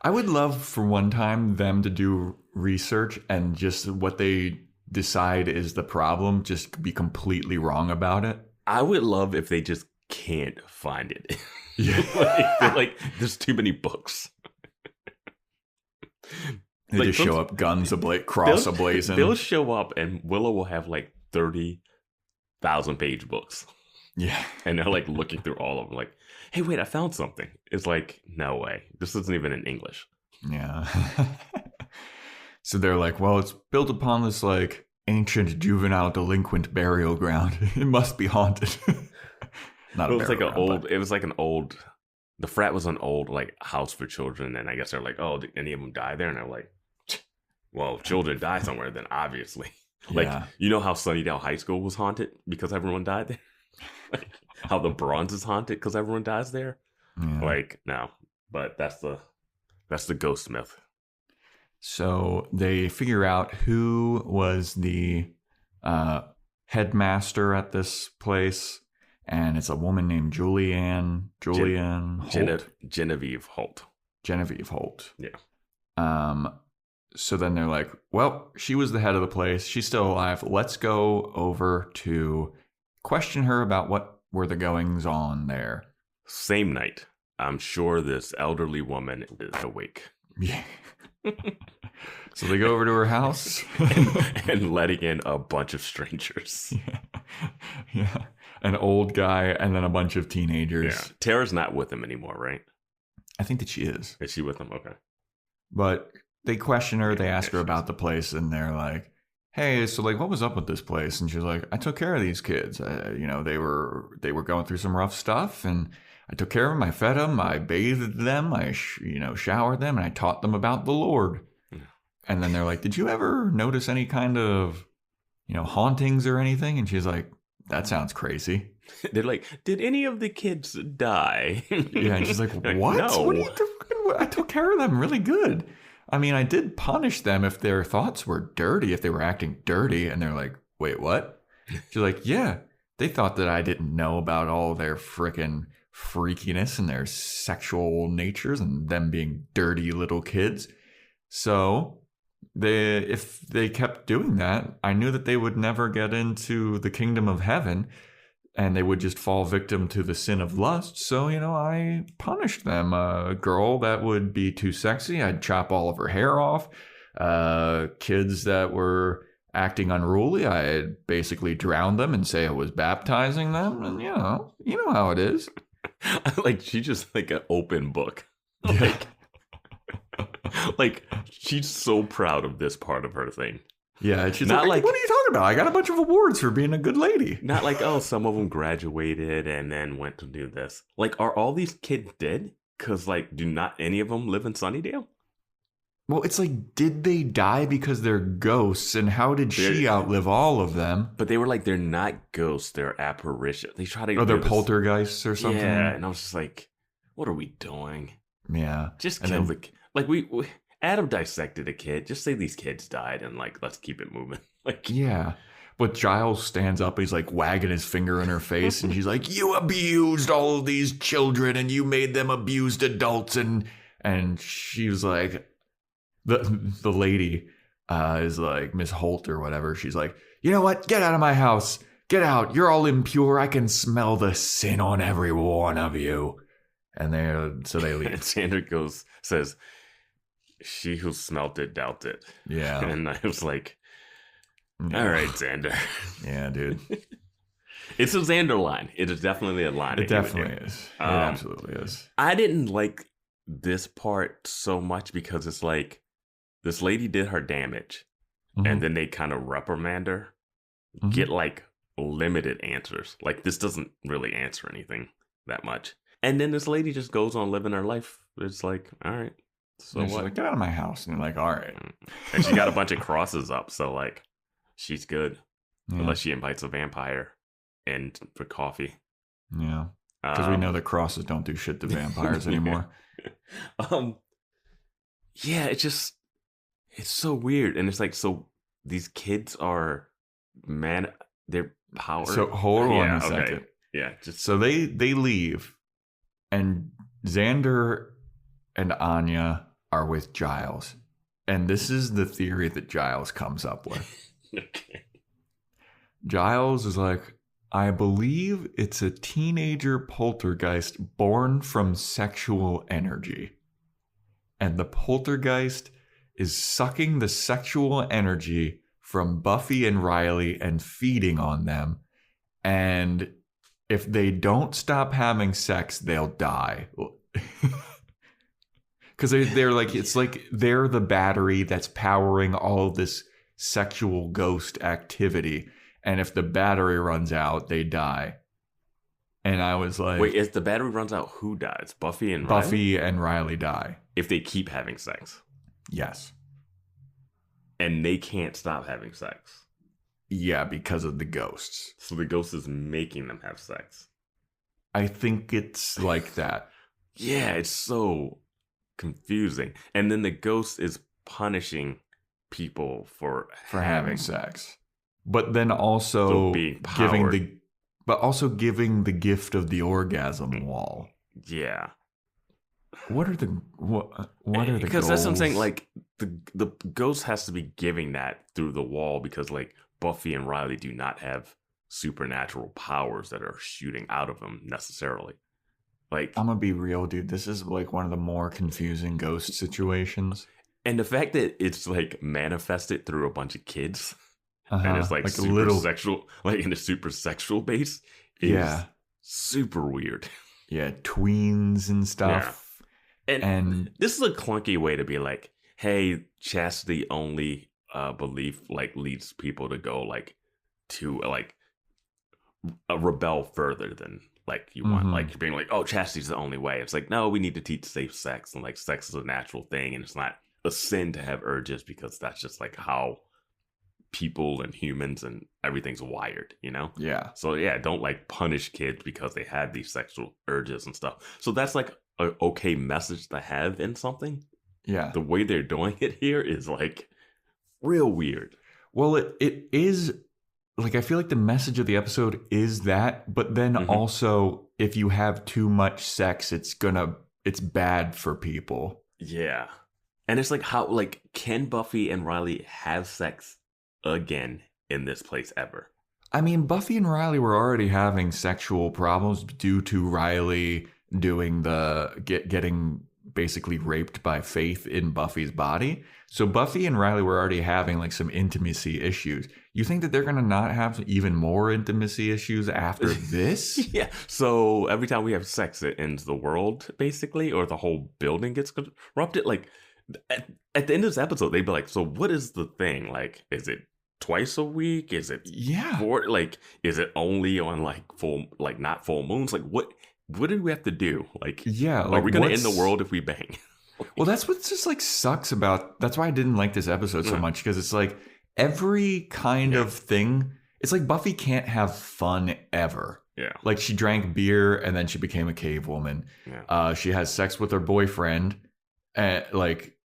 I would love for one time them to do research and just what they decide is the problem, just be completely wrong about it. I would love if they just can't find it. Yeah. like there's too many books. They like, just show up, guns cross ablazing. They'll show up and Willow will have like 30,000 page books. Yeah. And they're like looking through all of them like, hey, wait, I found something. It's like, no way. This isn't even in English. Yeah. So they're like, well, it's built upon this like ancient juvenile delinquent burial ground. It must be haunted. Not a burial ground, the frat was an old like house for children. And I guess they're like, oh, did any of them die there? And they're like, well, if children die somewhere, then obviously. Like, you know how Sunnydale High School was haunted because everyone died there? Like, how the Bronze is haunted because everyone dies there? Yeah. Like, no. But that's the ghost myth. So they figure out who was the headmaster at this place. And it's a woman named Genevieve Holt. Genevieve Holt. Yeah. So then they're like, well, she was the head of the place. She's still alive. Let's go over to question her about what were the goings on there. Same night, I'm sure this elderly woman is awake. Yeah. So they go over to her house and letting in a bunch of strangers. Yeah. An old guy and then a bunch of teenagers. Yeah. Tara's not with him anymore, right? I think that she is. Is she with him? Okay. But they question her. They ask her about the place, and they're like, "Hey, so like, what was up with this place?" And she's like, "I took care of these kids. They were going through some rough stuff, and I took care of them. I fed them. I bathed them. I showered them, and I taught them about the Lord." And then they're like, "Did you ever notice any kind of hauntings or anything?" And she's like, "That sounds crazy." They're like, "Did any of the kids die?" Yeah, and she's like, "What? No. What are you doing? I took care of them really good. I mean, I did punish them if their thoughts were dirty, if they were acting dirty." And they're like, "Wait, what?" She's like, "Yeah, they thought that I didn't know about all their frickin' freakiness and their sexual natures and them being dirty little kids. So if they kept doing that, I knew that they would never get into the kingdom of heaven. And they would just fall victim to the sin of lust. So, I punished them. A girl that would be too sexy, I'd chop all of her hair off. Kids that were acting unruly, I'd basically drown them and say I was baptizing them. And, you know how it is." Like, she just like an open book. Yeah. Like, she's so proud of this part of her thing. Yeah, she's Not like, "What are you talking about? I got a bunch of awards for being a good lady." Not like, oh, some of them graduated and then went to do this. Like, are all these kids dead? Because, like, do not any of them live in Sunnydale? Well, it's like, did they die because they're ghosts? And how did she outlive all of them? But they were like, they're not ghosts. They're apparitions. They try to... Or they're poltergeists or something? Yeah, and I was just like, what are we doing? Yeah. Just kill the... Like, we Adam dissected a kid. Just say these kids died and, like, let's keep it moving. Like, yeah. But Giles stands up. He's like wagging his finger in her face. And she's like, "You abused all of these children and you made them abused adults." And she was like, the lady is like Miss Holt or whatever. She's like, "You know what? Get out of my house. Get out. You're all impure. I can smell the sin on every one of you." And they leave. And Xander says, "She who smelt it dealt it." Yeah. And I was like, all right, Xander. Yeah, dude. It's a Xander line. It is definitely a line. It definitely is. It absolutely is. I didn't like this part so much because it's like this lady did her damage and then they kind of reprimand her, get like limited answers. Like, this doesn't really answer anything that much. And then this lady just goes on living her life. It's like, all right. So what? Like, "Get out of my house." And you're like, all right. And she got a bunch of crosses up. So, like, she's good. Yeah. Unless she invites a vampire in for coffee. Yeah. Because we know that crosses don't do shit to vampires anymore. Yeah, it's so weird. And it's like, so these kids are, they're powered. So hold on a second. Okay. Yeah. So they leave, and Xander and Anya are with Giles. And this is the theory that Giles comes up with. Okay. Giles is like, "I believe it's a teenager poltergeist born from sexual energy. And the poltergeist is sucking the sexual energy from Buffy and Riley and feeding on them. And if they don't stop having sex, they'll die." Because they're like, it's like they're the battery that's powering all of this sexual ghost activity. And if the battery runs out, they die. And I was like, wait, if the battery runs out, who dies? Buffy and Riley die. If they keep having sex. Yes. And they can't stop having sex. Yeah, because of the ghosts. So the ghost is making them have sex. I think it's like that. Yeah, it's so confusing. And then the ghost is punishing people for having sex. But then also giving the gift of the orgasm wall. Yeah. What are the because goals? that's what I'm saying. Like, the ghost has to be giving that through the wall, because like Buffy and Riley do not have supernatural powers that are shooting out of them necessarily. Like, I'm gonna be real, dude. This is like one of the more confusing ghost situations. and the fact that it's like manifested through a bunch of kids, and it's like super little sexual, like in a super sexual base, is super weird. Yeah, tweens and stuff. Yeah. And this is a clunky way to be like, hey, chastity only belief like leads people to go like to like rebel further than like you want. Like being like, oh, chastity's the only way. It's like, no, we need to teach safe sex, and like sex is a natural thing, and it's not a sin to have urges because that's just like how people and humans and everything's wired, you know? Yeah. So yeah, don't like punish kids because they have these sexual urges and stuff. So that's like an okay message to have in something. Yeah. The way they're doing it here is like real weird. Well, it is like, I feel like the message of the episode is that, but then also if you have too much sex, it's bad for people. Yeah. And it's like, how, like, can Buffy and Riley have sex again in this place ever? I mean, Buffy and Riley were already having sexual problems due to Riley doing getting basically raped by Faith in Buffy's body. So Buffy and Riley were already having like some intimacy issues. You think that they're going to not have even more intimacy issues after this? Yeah. So every time we have sex, it ends the world basically, or the whole building gets corrupted. Like at the end of this episode, they'd be like, so what is the thing? Like, is it twice a week? Is it like, is it only on like not full moons? Like what do we have to do? Like, yeah, like, are we going to end the world if we bang? Well, that's what just like sucks about, that's why I didn't like this episode so much, because it's like every kind of thing, it's like Buffy can't have fun ever. Yeah. Like she drank beer and then she became a cave woman. Yeah. She has sex with her boyfriend, like,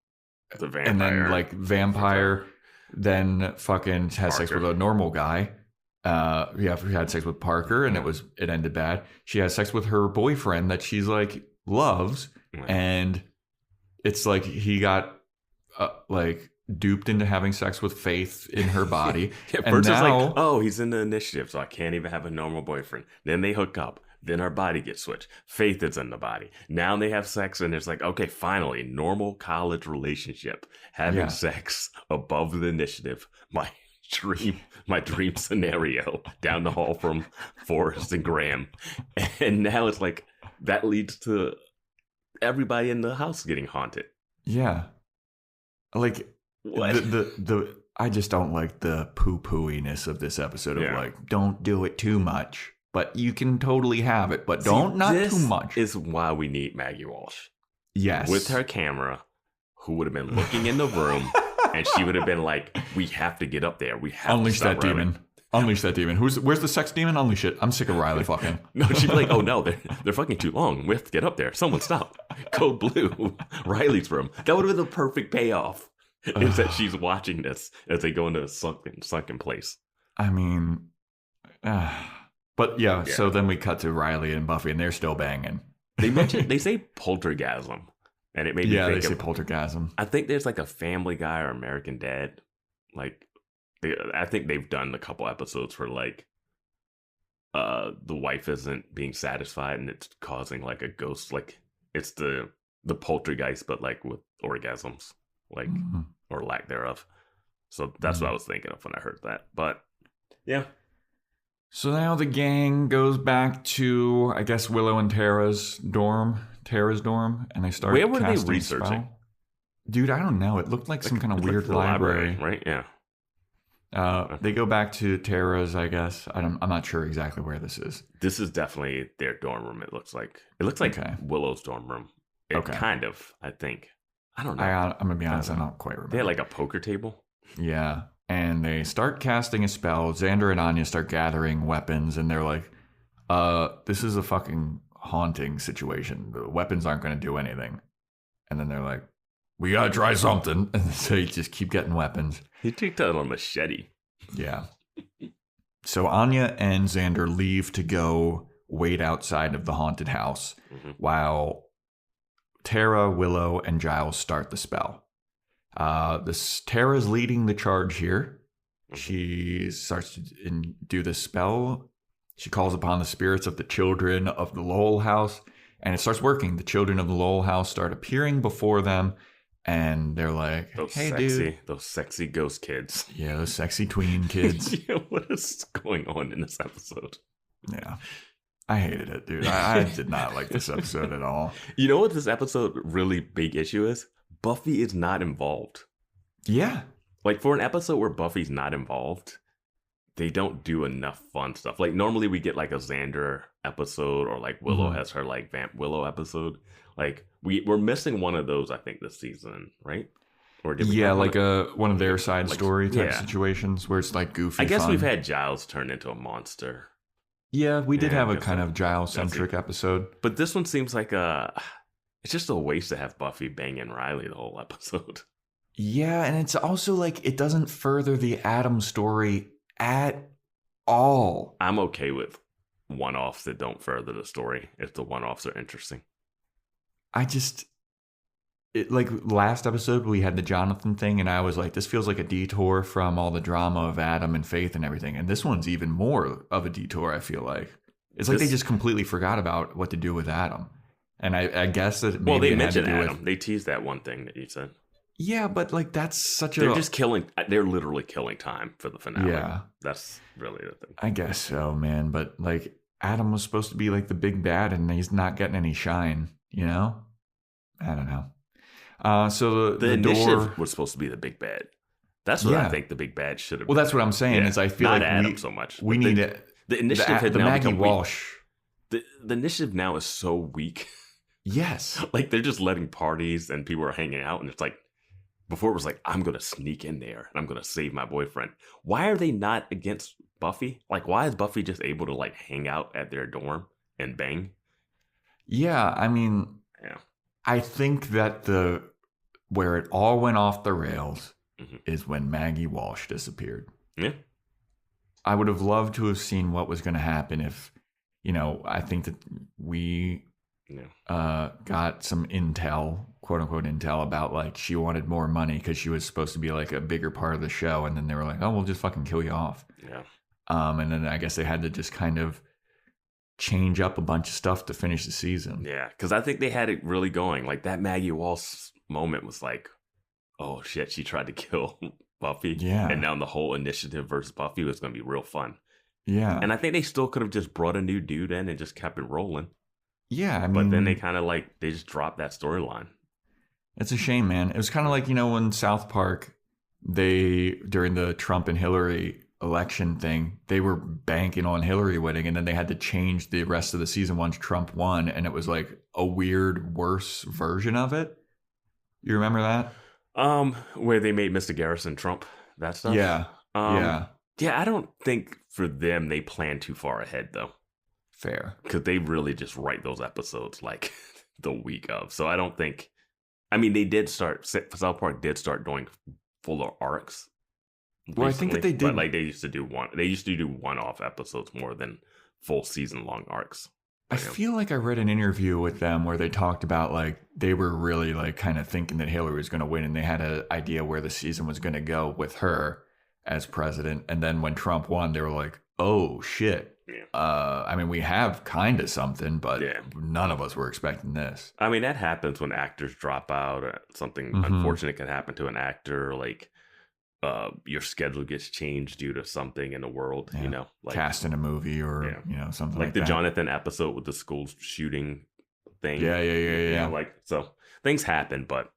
the vampire. And then like vampire, then fucking has sex with a normal guy. She had sex with Parker and it ended bad. She has sex with her boyfriend that she's like loves, and it's like he got like duped into having sex with Faith in her body. And Fritz is like, oh, he's in the initiative, so I can't even have a normal boyfriend. Then they hook up. Then her body gets switched. Faith is in the body. Now they have sex, and it's like, okay, finally, normal college relationship. Having sex above the initiative. My dream scenario down the hall from Forrest and Graham. And now it's like, that leads to everybody in the house getting haunted. Yeah. Like, the I just don't like the poo-pooiness of this episode of like, don't do it too much. But you can totally have it, but not too much. This is why we need Maggie Walsh. Yes. With her camera, who would have been looking in the room, and she would have been like, we have to get up there. We have Unleash to that demon. Unleash that demon. Where's the sex demon? Unleash it. I'm sick of Riley fucking. No, she'd be like, oh no, they're fucking too long. We have to get up there. Someone stop. Code Blue. Riley's room. That would have been the perfect payoff. Is that she's watching this as they go into a sunken place. I mean, but yeah, so then we cut to Riley and Buffy, and they're still banging. They say poltergasm, and it made me think they say poltergasm. I think there's like a Family Guy or American Dad, like I think they've done a couple episodes where like the wife isn't being satisfied, and it's causing like a ghost, like it's the poltergeist, but like with orgasms, like or lack thereof. So that's what I was thinking of when I heard that. But yeah. So now the gang goes back to, I guess, Willow and Tara's dorm, and they start. Where were they casting researching? Spell. Dude, I don't know. It looked like some kind of weird like library, right? Yeah. They go back to Tara's, I guess. I'm not sure exactly where this is. This is definitely their dorm room. It looks like Willow's dorm room. Kind of, I think. I don't know. I'm gonna be honest. I don't quite remember. They had like a poker table. Yeah. And they start casting a spell. Xander and Anya start gathering weapons, and they're like, this is a fucking haunting situation. The weapons aren't going to do anything. And then they're like, we got to try something. And so you just keep getting weapons. He took out a machete. Yeah. So Anya and Xander leave to go wait outside of the haunted house while Tara, Willow, and Giles start the spell. Tara's leading the charge here. She starts to do this spell. She calls upon the spirits of the children of the Lowell house, And it starts working. The children of the Lowell house start appearing before them. And they're like, hey, dude. Those sexy ghost kids. Yeah, those sexy tween kids. Yeah, what is going on in this episode? Yeah. I hated it, dude. I did not like this episode at all. You know what this episode really big issue is? Buffy is not involved. Yeah. Like, for an episode where Buffy's not involved, they don't do enough fun stuff. Like, normally we get like a Xander episode, or like Willow has her like Vamp Willow episode. Like, we're missing one of those, I think, this season, right? Or did we like one of their side story type situations where it's like goofy. I guess fun. we've had Giles turn into a monster. Yeah, we did have a kind of Giles-centric episode. But this one seems like it's just a waste to have Buffy banging Riley the whole episode. Yeah, and it's also like it doesn't further the Adam story at all. I'm okay with one-offs that don't further the story if the one-offs are interesting. Like last episode, we had the Jonathan thing, and I was like, this feels like a detour from all the drama of Adam and Faith and everything. And this one's even more of a detour, I feel like. It's like they just completely forgot about what to do with Adam. And I guess that maybe they mentioned Adam. They teased that one thing that you said. Yeah, but like that's such They're just killing. They're literally killing time for the finale. Yeah, that's really the thing. I guess so, man. But like Adam was supposed to be like the big bad, and he's not getting any shine. You know, I don't know. So the initiative door was supposed to be the big bad. That's what I think the big bad should have. Well, that's what I'm saying. Is I feel not like Adam so much. We need it. The initiative had the now Maggie become Walsh. Weak. The initiative now is so weak. Yes, like they're just letting parties and people are hanging out, and it's like. Before it was like, I'm going to sneak in there and I'm going to save my boyfriend. Why are they not against Buffy? Like, why is Buffy just able to like hang out at their dorm and bang? Yeah, I mean, I think that where it all went off the rails is when Maggie Walsh disappeared. Yeah. I would have loved to have seen what was going to happen if, I think that we got some intel, quote unquote intel, about like she wanted more money because she was supposed to be like a bigger part of the show, and then they were like, oh, we'll just fucking kill you off. Yeah. And then I guess they had to just kind of change up a bunch of stuff to finish the season. Yeah, because I think they had it really going. Like that Maggie Walsh moment was like, oh shit, she tried to kill Buffy. Yeah. And now the whole initiative versus Buffy was going to be real fun. Yeah. And I think they still could have just brought a new dude in and just kept it rolling. Yeah, I mean, but then they kind of like they just dropped that storyline. It's a shame, man. It was kind of like when South Park, during the Trump and Hillary election thing, they were banking on Hillary winning, and then they had to change the rest of the season once Trump won, and it was like a weird, worse version of it. You remember that? Where they made Mr. Garrison Trump, that stuff. Yeah, yeah. I don't think for them they plan too far ahead though. Fair. Because they really just write those episodes like the week of. So I don't think. I mean, they did start. South Park did start doing fuller arcs. Well, recently, I think that they did. But like they used to do one-off episodes more than full season-long arcs. I feel like I read an interview with them where they talked about like they were really like kind of thinking that Hillary was going to win, and they had an idea where the season was going to go with her as president. And then when Trump won, they were like, "Oh shit." Yeah. I mean, we have kind of something, but none of us were expecting this. I mean, that happens when actors drop out. Or something unfortunate can happen to an actor, like your schedule gets changed due to something in the world. Yeah. Like cast in a movie or something like the that. Jonathan episode with the school shooting thing. Yeah. Like so, things happen, but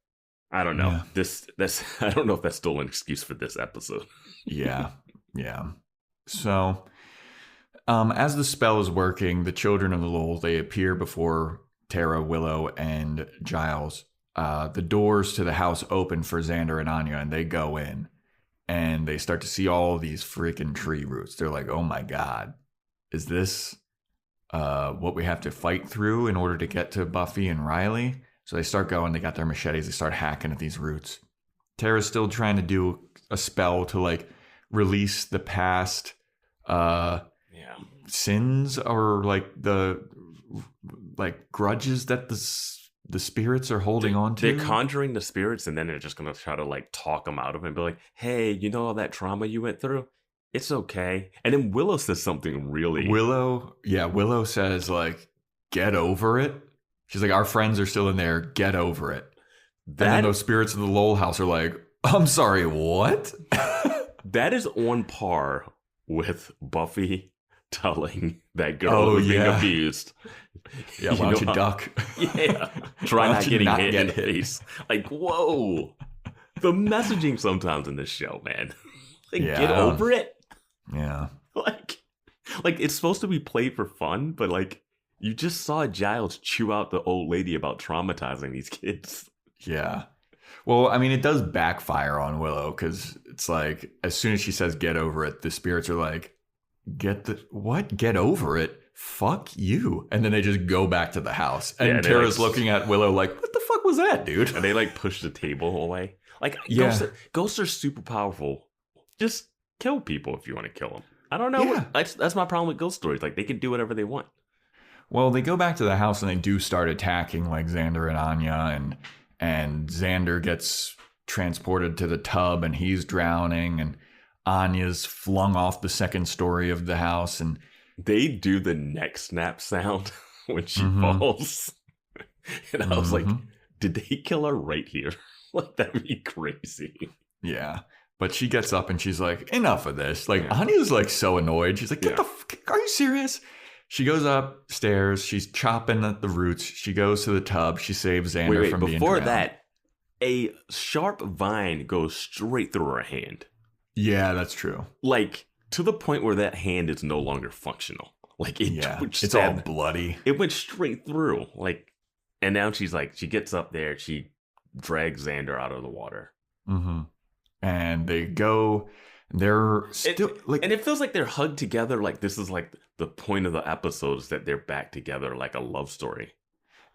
I don't know. Yeah. This I don't know if that's still an excuse for this episode. Yeah. So. As the spell is working, the children of the Lowell, they appear before Tara, Willow, and Giles. The doors to the house open for Xander and Anya, and they go in. And they start to see all of these freaking tree roots. They're like, oh my God, is this what we have to fight through in order to get to Buffy and Riley? So they start going, they got their machetes, they start hacking at these roots. Tara's still trying to do a spell to like release the past sins or like the grudges that the spirits are holding on to. They're conjuring the spirits, and then they're just gonna try to like talk them out of it and be like, hey, you know all that trauma you went through? It's okay. And then Willow says something really Willow says like, get over it. She's like, our friends are still in there. Get over it. And That then those spirits of the Lowell house are like, I'm sorry, what? that is on par with Buffy telling that girl who's being abused. Yeah, why don't you duck? Yeah. Try not getting hit in the face. Like, whoa. The messaging sometimes in this show, man. Like, get over it. Yeah. Like it's supposed to be played for fun, but like you just saw Giles chew out the old lady about traumatizing these kids. Yeah. Well, I mean, it does backfire on Willow because it's like as soon as she says get over it, the spirits are like, get over it? Fuck you. And then they just go back to the house. And Tara's looking at Willow like, what the fuck was that, dude? And they like push the table away. Like, ghosts are super powerful. Just kill people if you want to kill them. I don't know. Yeah. That's my problem with ghost stories. Like, they can do whatever they want. Well, they go back to the house and they do start attacking like Xander and Anya. And Xander gets transported to the tub and he's drowning. And Anya's flung off the second story of the house. And they do the neck snap sound when she falls. And I was like, did they kill her right here? Like, that'd be crazy. Yeah. But she gets up and she's like, enough of this. Like, Anya's like so annoyed. She's like, are you serious? She goes upstairs. She's chopping at the roots. She goes to the tub. She saves Xander from being drowned. Before that, a sharp vine goes straight through her hand. Yeah, that's true. Like, to the point where that hand is no longer functional. Like, it's all bloody. It went straight through. Like, and now she's like, she gets up there. She drags Xander out of the water. Mm-hmm. And they go, they're still like, and it feels like they're hugged together. Like this is like the point of the episodes that they're back together, like a love story.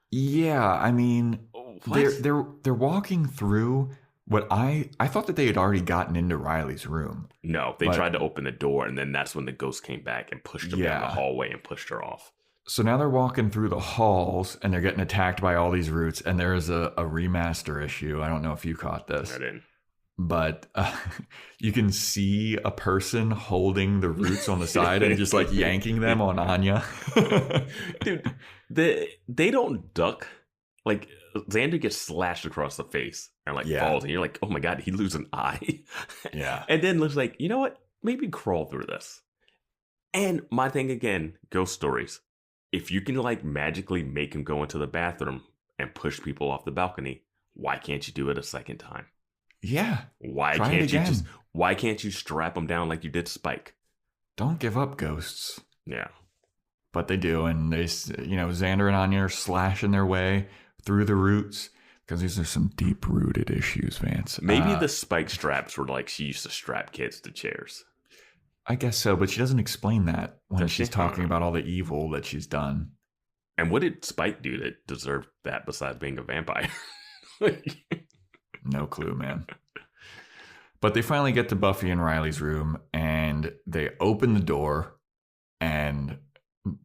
Yeah, I mean, they're walking through what I thought that they had already gotten into Riley's room. No, they tried to open the door, and then that's when the ghost came back and pushed them down the hallway and pushed her off. So now they're walking through the halls, and they're getting attacked by all these roots. And there is a remaster issue. I don't know if you caught this. I didn't. But you can see a person holding the roots on the side and just like yanking them on Anya. Dude, they don't duck. Like Xander gets slashed across the face and like falls, and you're like, oh my god, he loses an eye. Yeah. And then looks like, you know what? Maybe crawl through this. And my thing again, ghost stories. If you can like magically make him go into the bathroom and push people off the balcony, why can't you do it a second time? Yeah. Why can't you strap them down like you did Spike? Don't give up, ghosts. Yeah. But they do, and they, Xander and Anya are slashing their way through the roots because these are some deep-rooted issues, Vance. Maybe the Spike straps were like she used to strap kids to chairs. I guess so, but she doesn't explain that when she's talking about all the evil that she's done. And what did Spike do to deserve that besides being a vampire? No clue, man. But they finally get to Buffy and Riley's room, and they open the door, and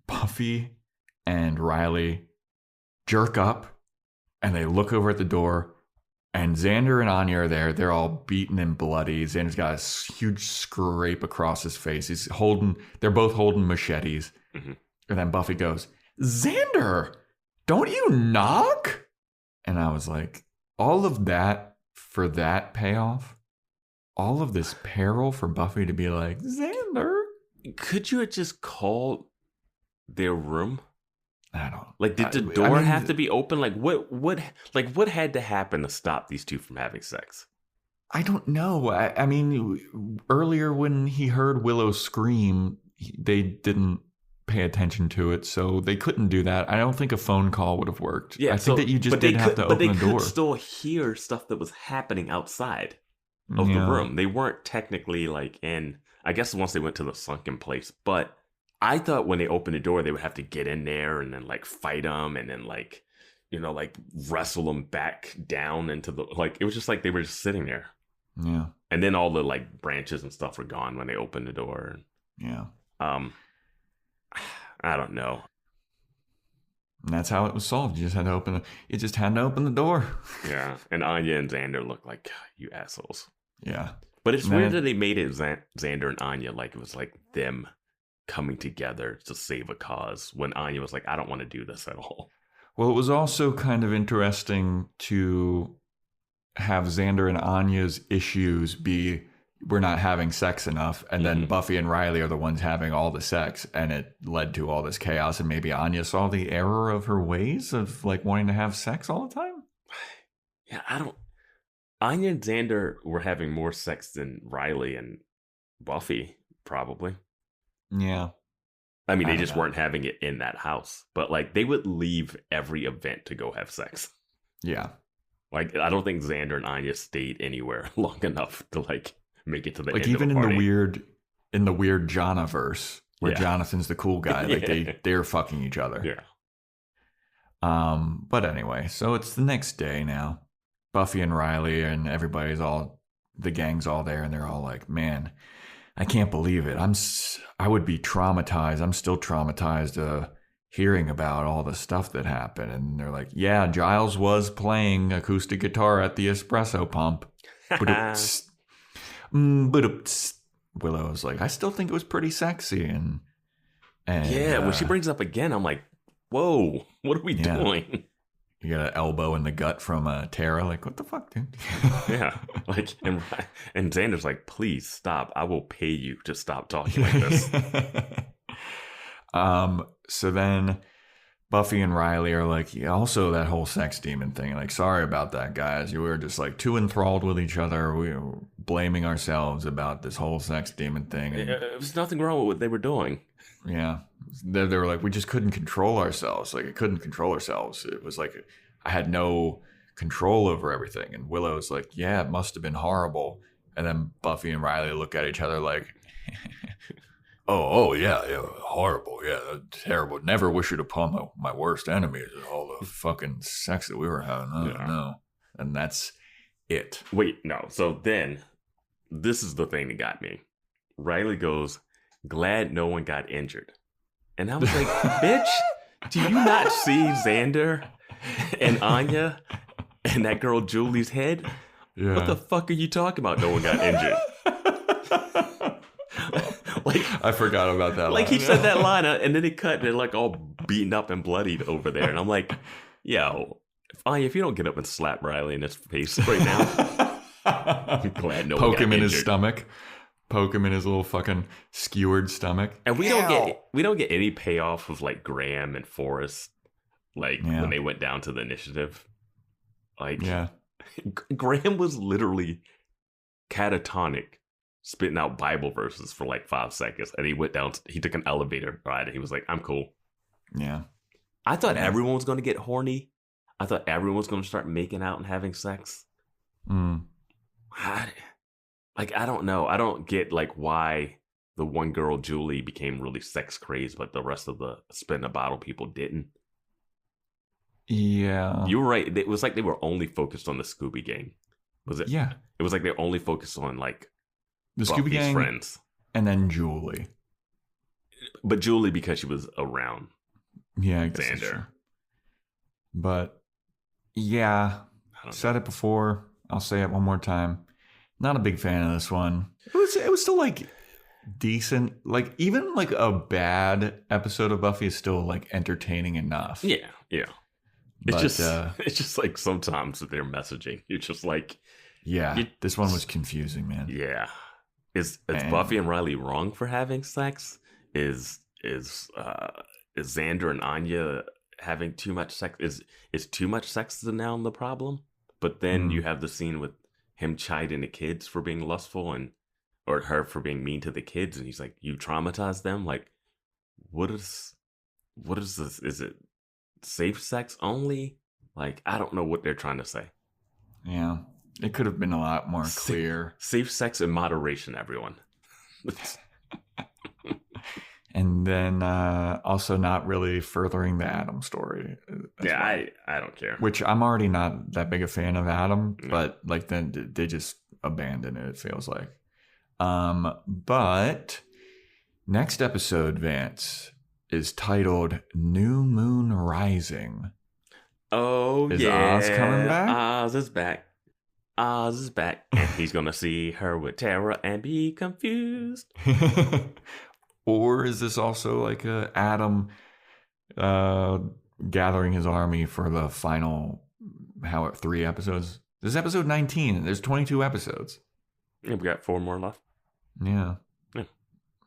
Buffy and Riley jerk up, and they look over at the door, and Xander and Anya are there. They're all beaten and bloody. Xander's got a huge scrape across his face. They're both holding machetes. Mm-hmm. And then Buffy goes, Xander, don't you knock? And I was like, all of that for that payoff? All of this peril for Buffy to be like, Xander? Could you have just called their room? I don't. Like, did the door have to be open? Like, what had to happen to stop these two from having sex? I don't know. I mean, earlier when he heard Willow scream, they didn't pay attention to it, so they couldn't do that. I don't think a phone call would have worked. Yeah, I think that you just did have to open the door. But they could still hear stuff that was happening outside of the room. They weren't technically like in, I guess once they went to the sunken place, but I thought when they opened the door, they would have to get in there and then like fight them and then like, like wrestle them back down into the, like, it was just like they were just sitting there. Yeah. And then all the like branches and stuff were gone when they opened the door. Yeah. I don't know. And that's how it was solved. You just had to open the door. Yeah. And Anya and Xander look like you assholes. Yeah. But it's weird that they made it Xander and Anya like it was like them coming together to save a cause when Anya was like, I don't want to do this at all. Well, it was also kind of interesting to have Xander and Anya's issues be we're not having sex enough, and then Buffy and Riley are the ones having all the sex, and it led to all this chaos, and maybe Anya saw the error of her ways of like wanting to have sex all the time. Yeah, Anya and Xander were having more sex than Riley and Buffy, probably. Yeah. I mean, they just weren't having it in that house, but like they would leave every event to go have sex. Yeah. Like, I don't think Xander and Anya stayed anywhere long enough to like make it to the like end even of the party. in the weird Jonah-verse where Jonathan's the cool guy, like they're fucking each other. Yeah. But anyway, so it's the next day now. Buffy and Riley and the gang's all there, and they're all like, man, I can't believe it. I would be traumatized. I'm still traumatized hearing about all the stuff that happened. And they're like, yeah, Giles was playing acoustic guitar at the Espresso Pump. Willow was like, I still think it was pretty sexy. And when she brings up again, I'm like, whoa, what are we doing? You got an elbow in the gut from Tara. Like, what the fuck, dude? Yeah. Like, and Xander's like, please stop. I will pay you to stop talking like this. So then Buffy and Riley are like, yeah, also that whole sex demon thing. Like, sorry about that, guys. You were just like too enthralled with each other. We were blaming ourselves about this whole sex demon thing. And, there was nothing wrong with what they were doing. Yeah. They were like, we just couldn't control ourselves. Like, I couldn't control ourselves. It was like I had no control over everything. And Willow's like, yeah, it must have been horrible. And then Buffy and Riley look at each other like, oh yeah, horrible. Yeah, terrible. Never wish it upon my worst enemies. All the fucking sex that we were having. No. And that's it. Wait, no. So then, this is the thing that got me. Riley goes, glad no one got injured. And I was like, bitch, do you not see Xander and Anya and that girl Julie's head? Yeah. What the fuck are you talking about? No one got injured. Like, I forgot about that like line. He said that line and then it cut and they're like all beaten up and bloodied over there. And I'm like, yo, Anya, if you don't get up and slap Riley in his face right now, I'm glad no one got injured. Poke him in his stomach. Poke him in his little fucking skewered stomach. And we don't get any payoff of like Graham and Forrest, like when they went down to the initiative. Like, Graham was literally catatonic, spitting out Bible verses for like 5 seconds, and he went down. He took an elevator ride, and he was like, "I'm cool." Yeah, I thought everyone was going to get horny. I thought everyone was going to start making out and having sex. I don't know. I don't get like why the one girl Julie became really sex crazed, but the rest of the spin a bottle people didn't. Yeah, you were right. It was like they were only focused on the Scooby Gang. Was it? Yeah, it was like they're only focused on like the Scooby Gang friends, and then Julie. But Julie because she was around. Yeah, I guess Xander. But yeah, said it before. I'll say it one more time. Not a big fan of this one. It was still like decent. Like even like a bad episode of Buffy is still like entertaining enough. Yeah. It's just like sometimes with their messaging, you're just like, this one was confusing, man. Yeah, is Buffy and Riley wrong for having sex? Is Xander and Anya having too much sex? Is too much sex now the problem? But then you have the scene with him chiding the kids for being lustful or her for being mean to the kids, and he's like, "You traumatized them." Like, what is this? Is it safe sex only? Like, I don't know what they're trying to say. Yeah, it could have been a lot more clear. Safe sex in moderation, everyone. And then also not really furthering the Adam story. Yeah, well. I don't care. Which I'm already not that big a fan of Adam, but like then they just abandon it feels like. But next episode, Vance, is titled New Moon Rising. Oh, is Oz coming back? Oz is back. Oz is back. And he's going to see her with Tara and be confused. Or is this also like a Adam gathering his army for the final 3 episodes. This is episode 19. There's 22 episodes. Yeah, we got 4 more left. Yeah.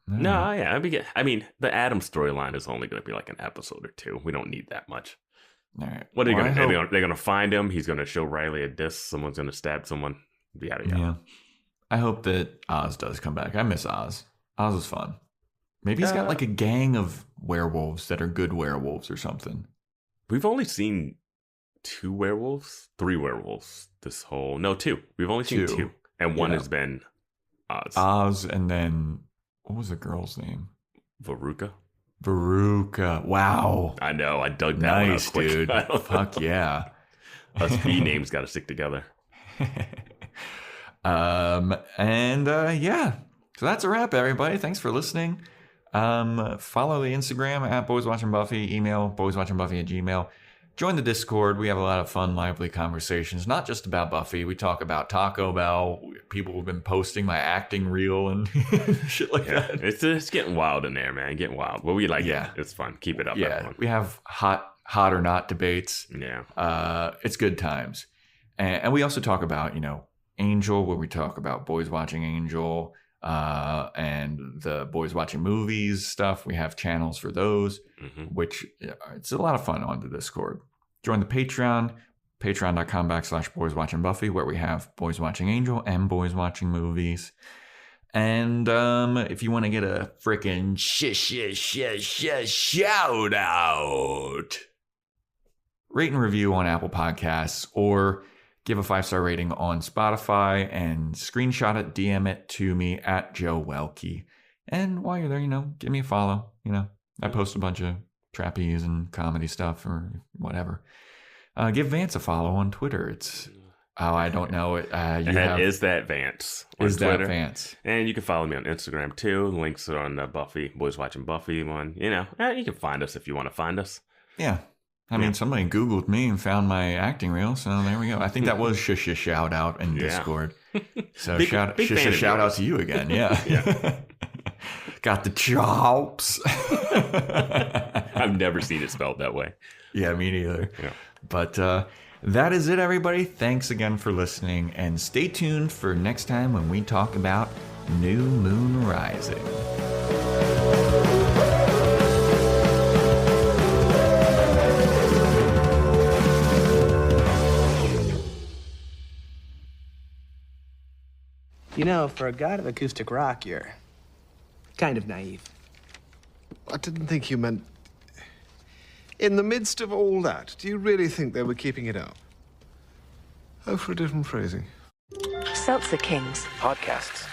No, yeah. I mean, the Adam storyline is only going to be like an episode or 2. We don't need that much. All right. What are they going to do? They're going to find him. He's going to show Riley a disc. Someone's going to stab someone. Yada, yada. Yeah. I hope that Oz does come back. I miss Oz. Oz is fun. Maybe he's got like a gang of werewolves that are good werewolves or something. We've only seen 2 werewolves, 3 werewolves this whole... No, 2. We've only seen 2. And one has been Oz. Oz, and then... What was the girl's name? Veruca. Wow. I know. I dug that one up quick. Dude. Fuck yeah. Us B names got to stick together. Yeah. So that's a wrap, everybody. Thanks for listening. Follow the Instagram at Boys Watching Buffy. Email boyswatchingbuffy@gmail.com. Join the Discord. We have a lot of fun, lively conversations, not just about Buffy. We talk about Taco Bell. People have been posting my acting reel and shit like that. It's getting wild in there, man. Getting wild. But we like it. It's fun. Keep it up. Yeah, everyone. We have hot or not debates. Yeah. It's good times. And we also talk about, Angel, where we talk about Boys Watching Angel and the Boys Watching Movies stuff. We have channels for those, which it's a lot of fun on the Discord. Join the Patreon, patreon.com/boyswatchingbuffy, where we have Boys Watching Angel and Boys Watching Movies. And if you want to get a freaking shout out, rate and review on Apple Podcasts, or give a 5-star rating on Spotify and screenshot it, DM it to me at Joe Welke. And while you're there, give me a follow. I post a bunch of trapeze and comedy stuff or whatever. Give Vance a follow on Twitter. It's, I don't know it. Is that Vance on Twitter. That Vance. And you can follow me on Instagram too. Links are on the Buffy, Boys Watching Buffy one. You can find us if you want to find us. Yeah. I mean, somebody Googled me and found my acting reel, so there we go. I think that was shout out in Discord. So shout out to you again. Yeah. Got the chops. I've never seen it spelled that way. Yeah, me neither. Yeah. But that is it, everybody. Thanks again for listening, and stay tuned for next time when we talk about New Moon Rising. For a god of acoustic rock, you're kind of naive. I didn't think you meant... In the midst of all that, do you really think they were keeping it up? Oh, for a different phrasing. Seltzer Kings podcasts.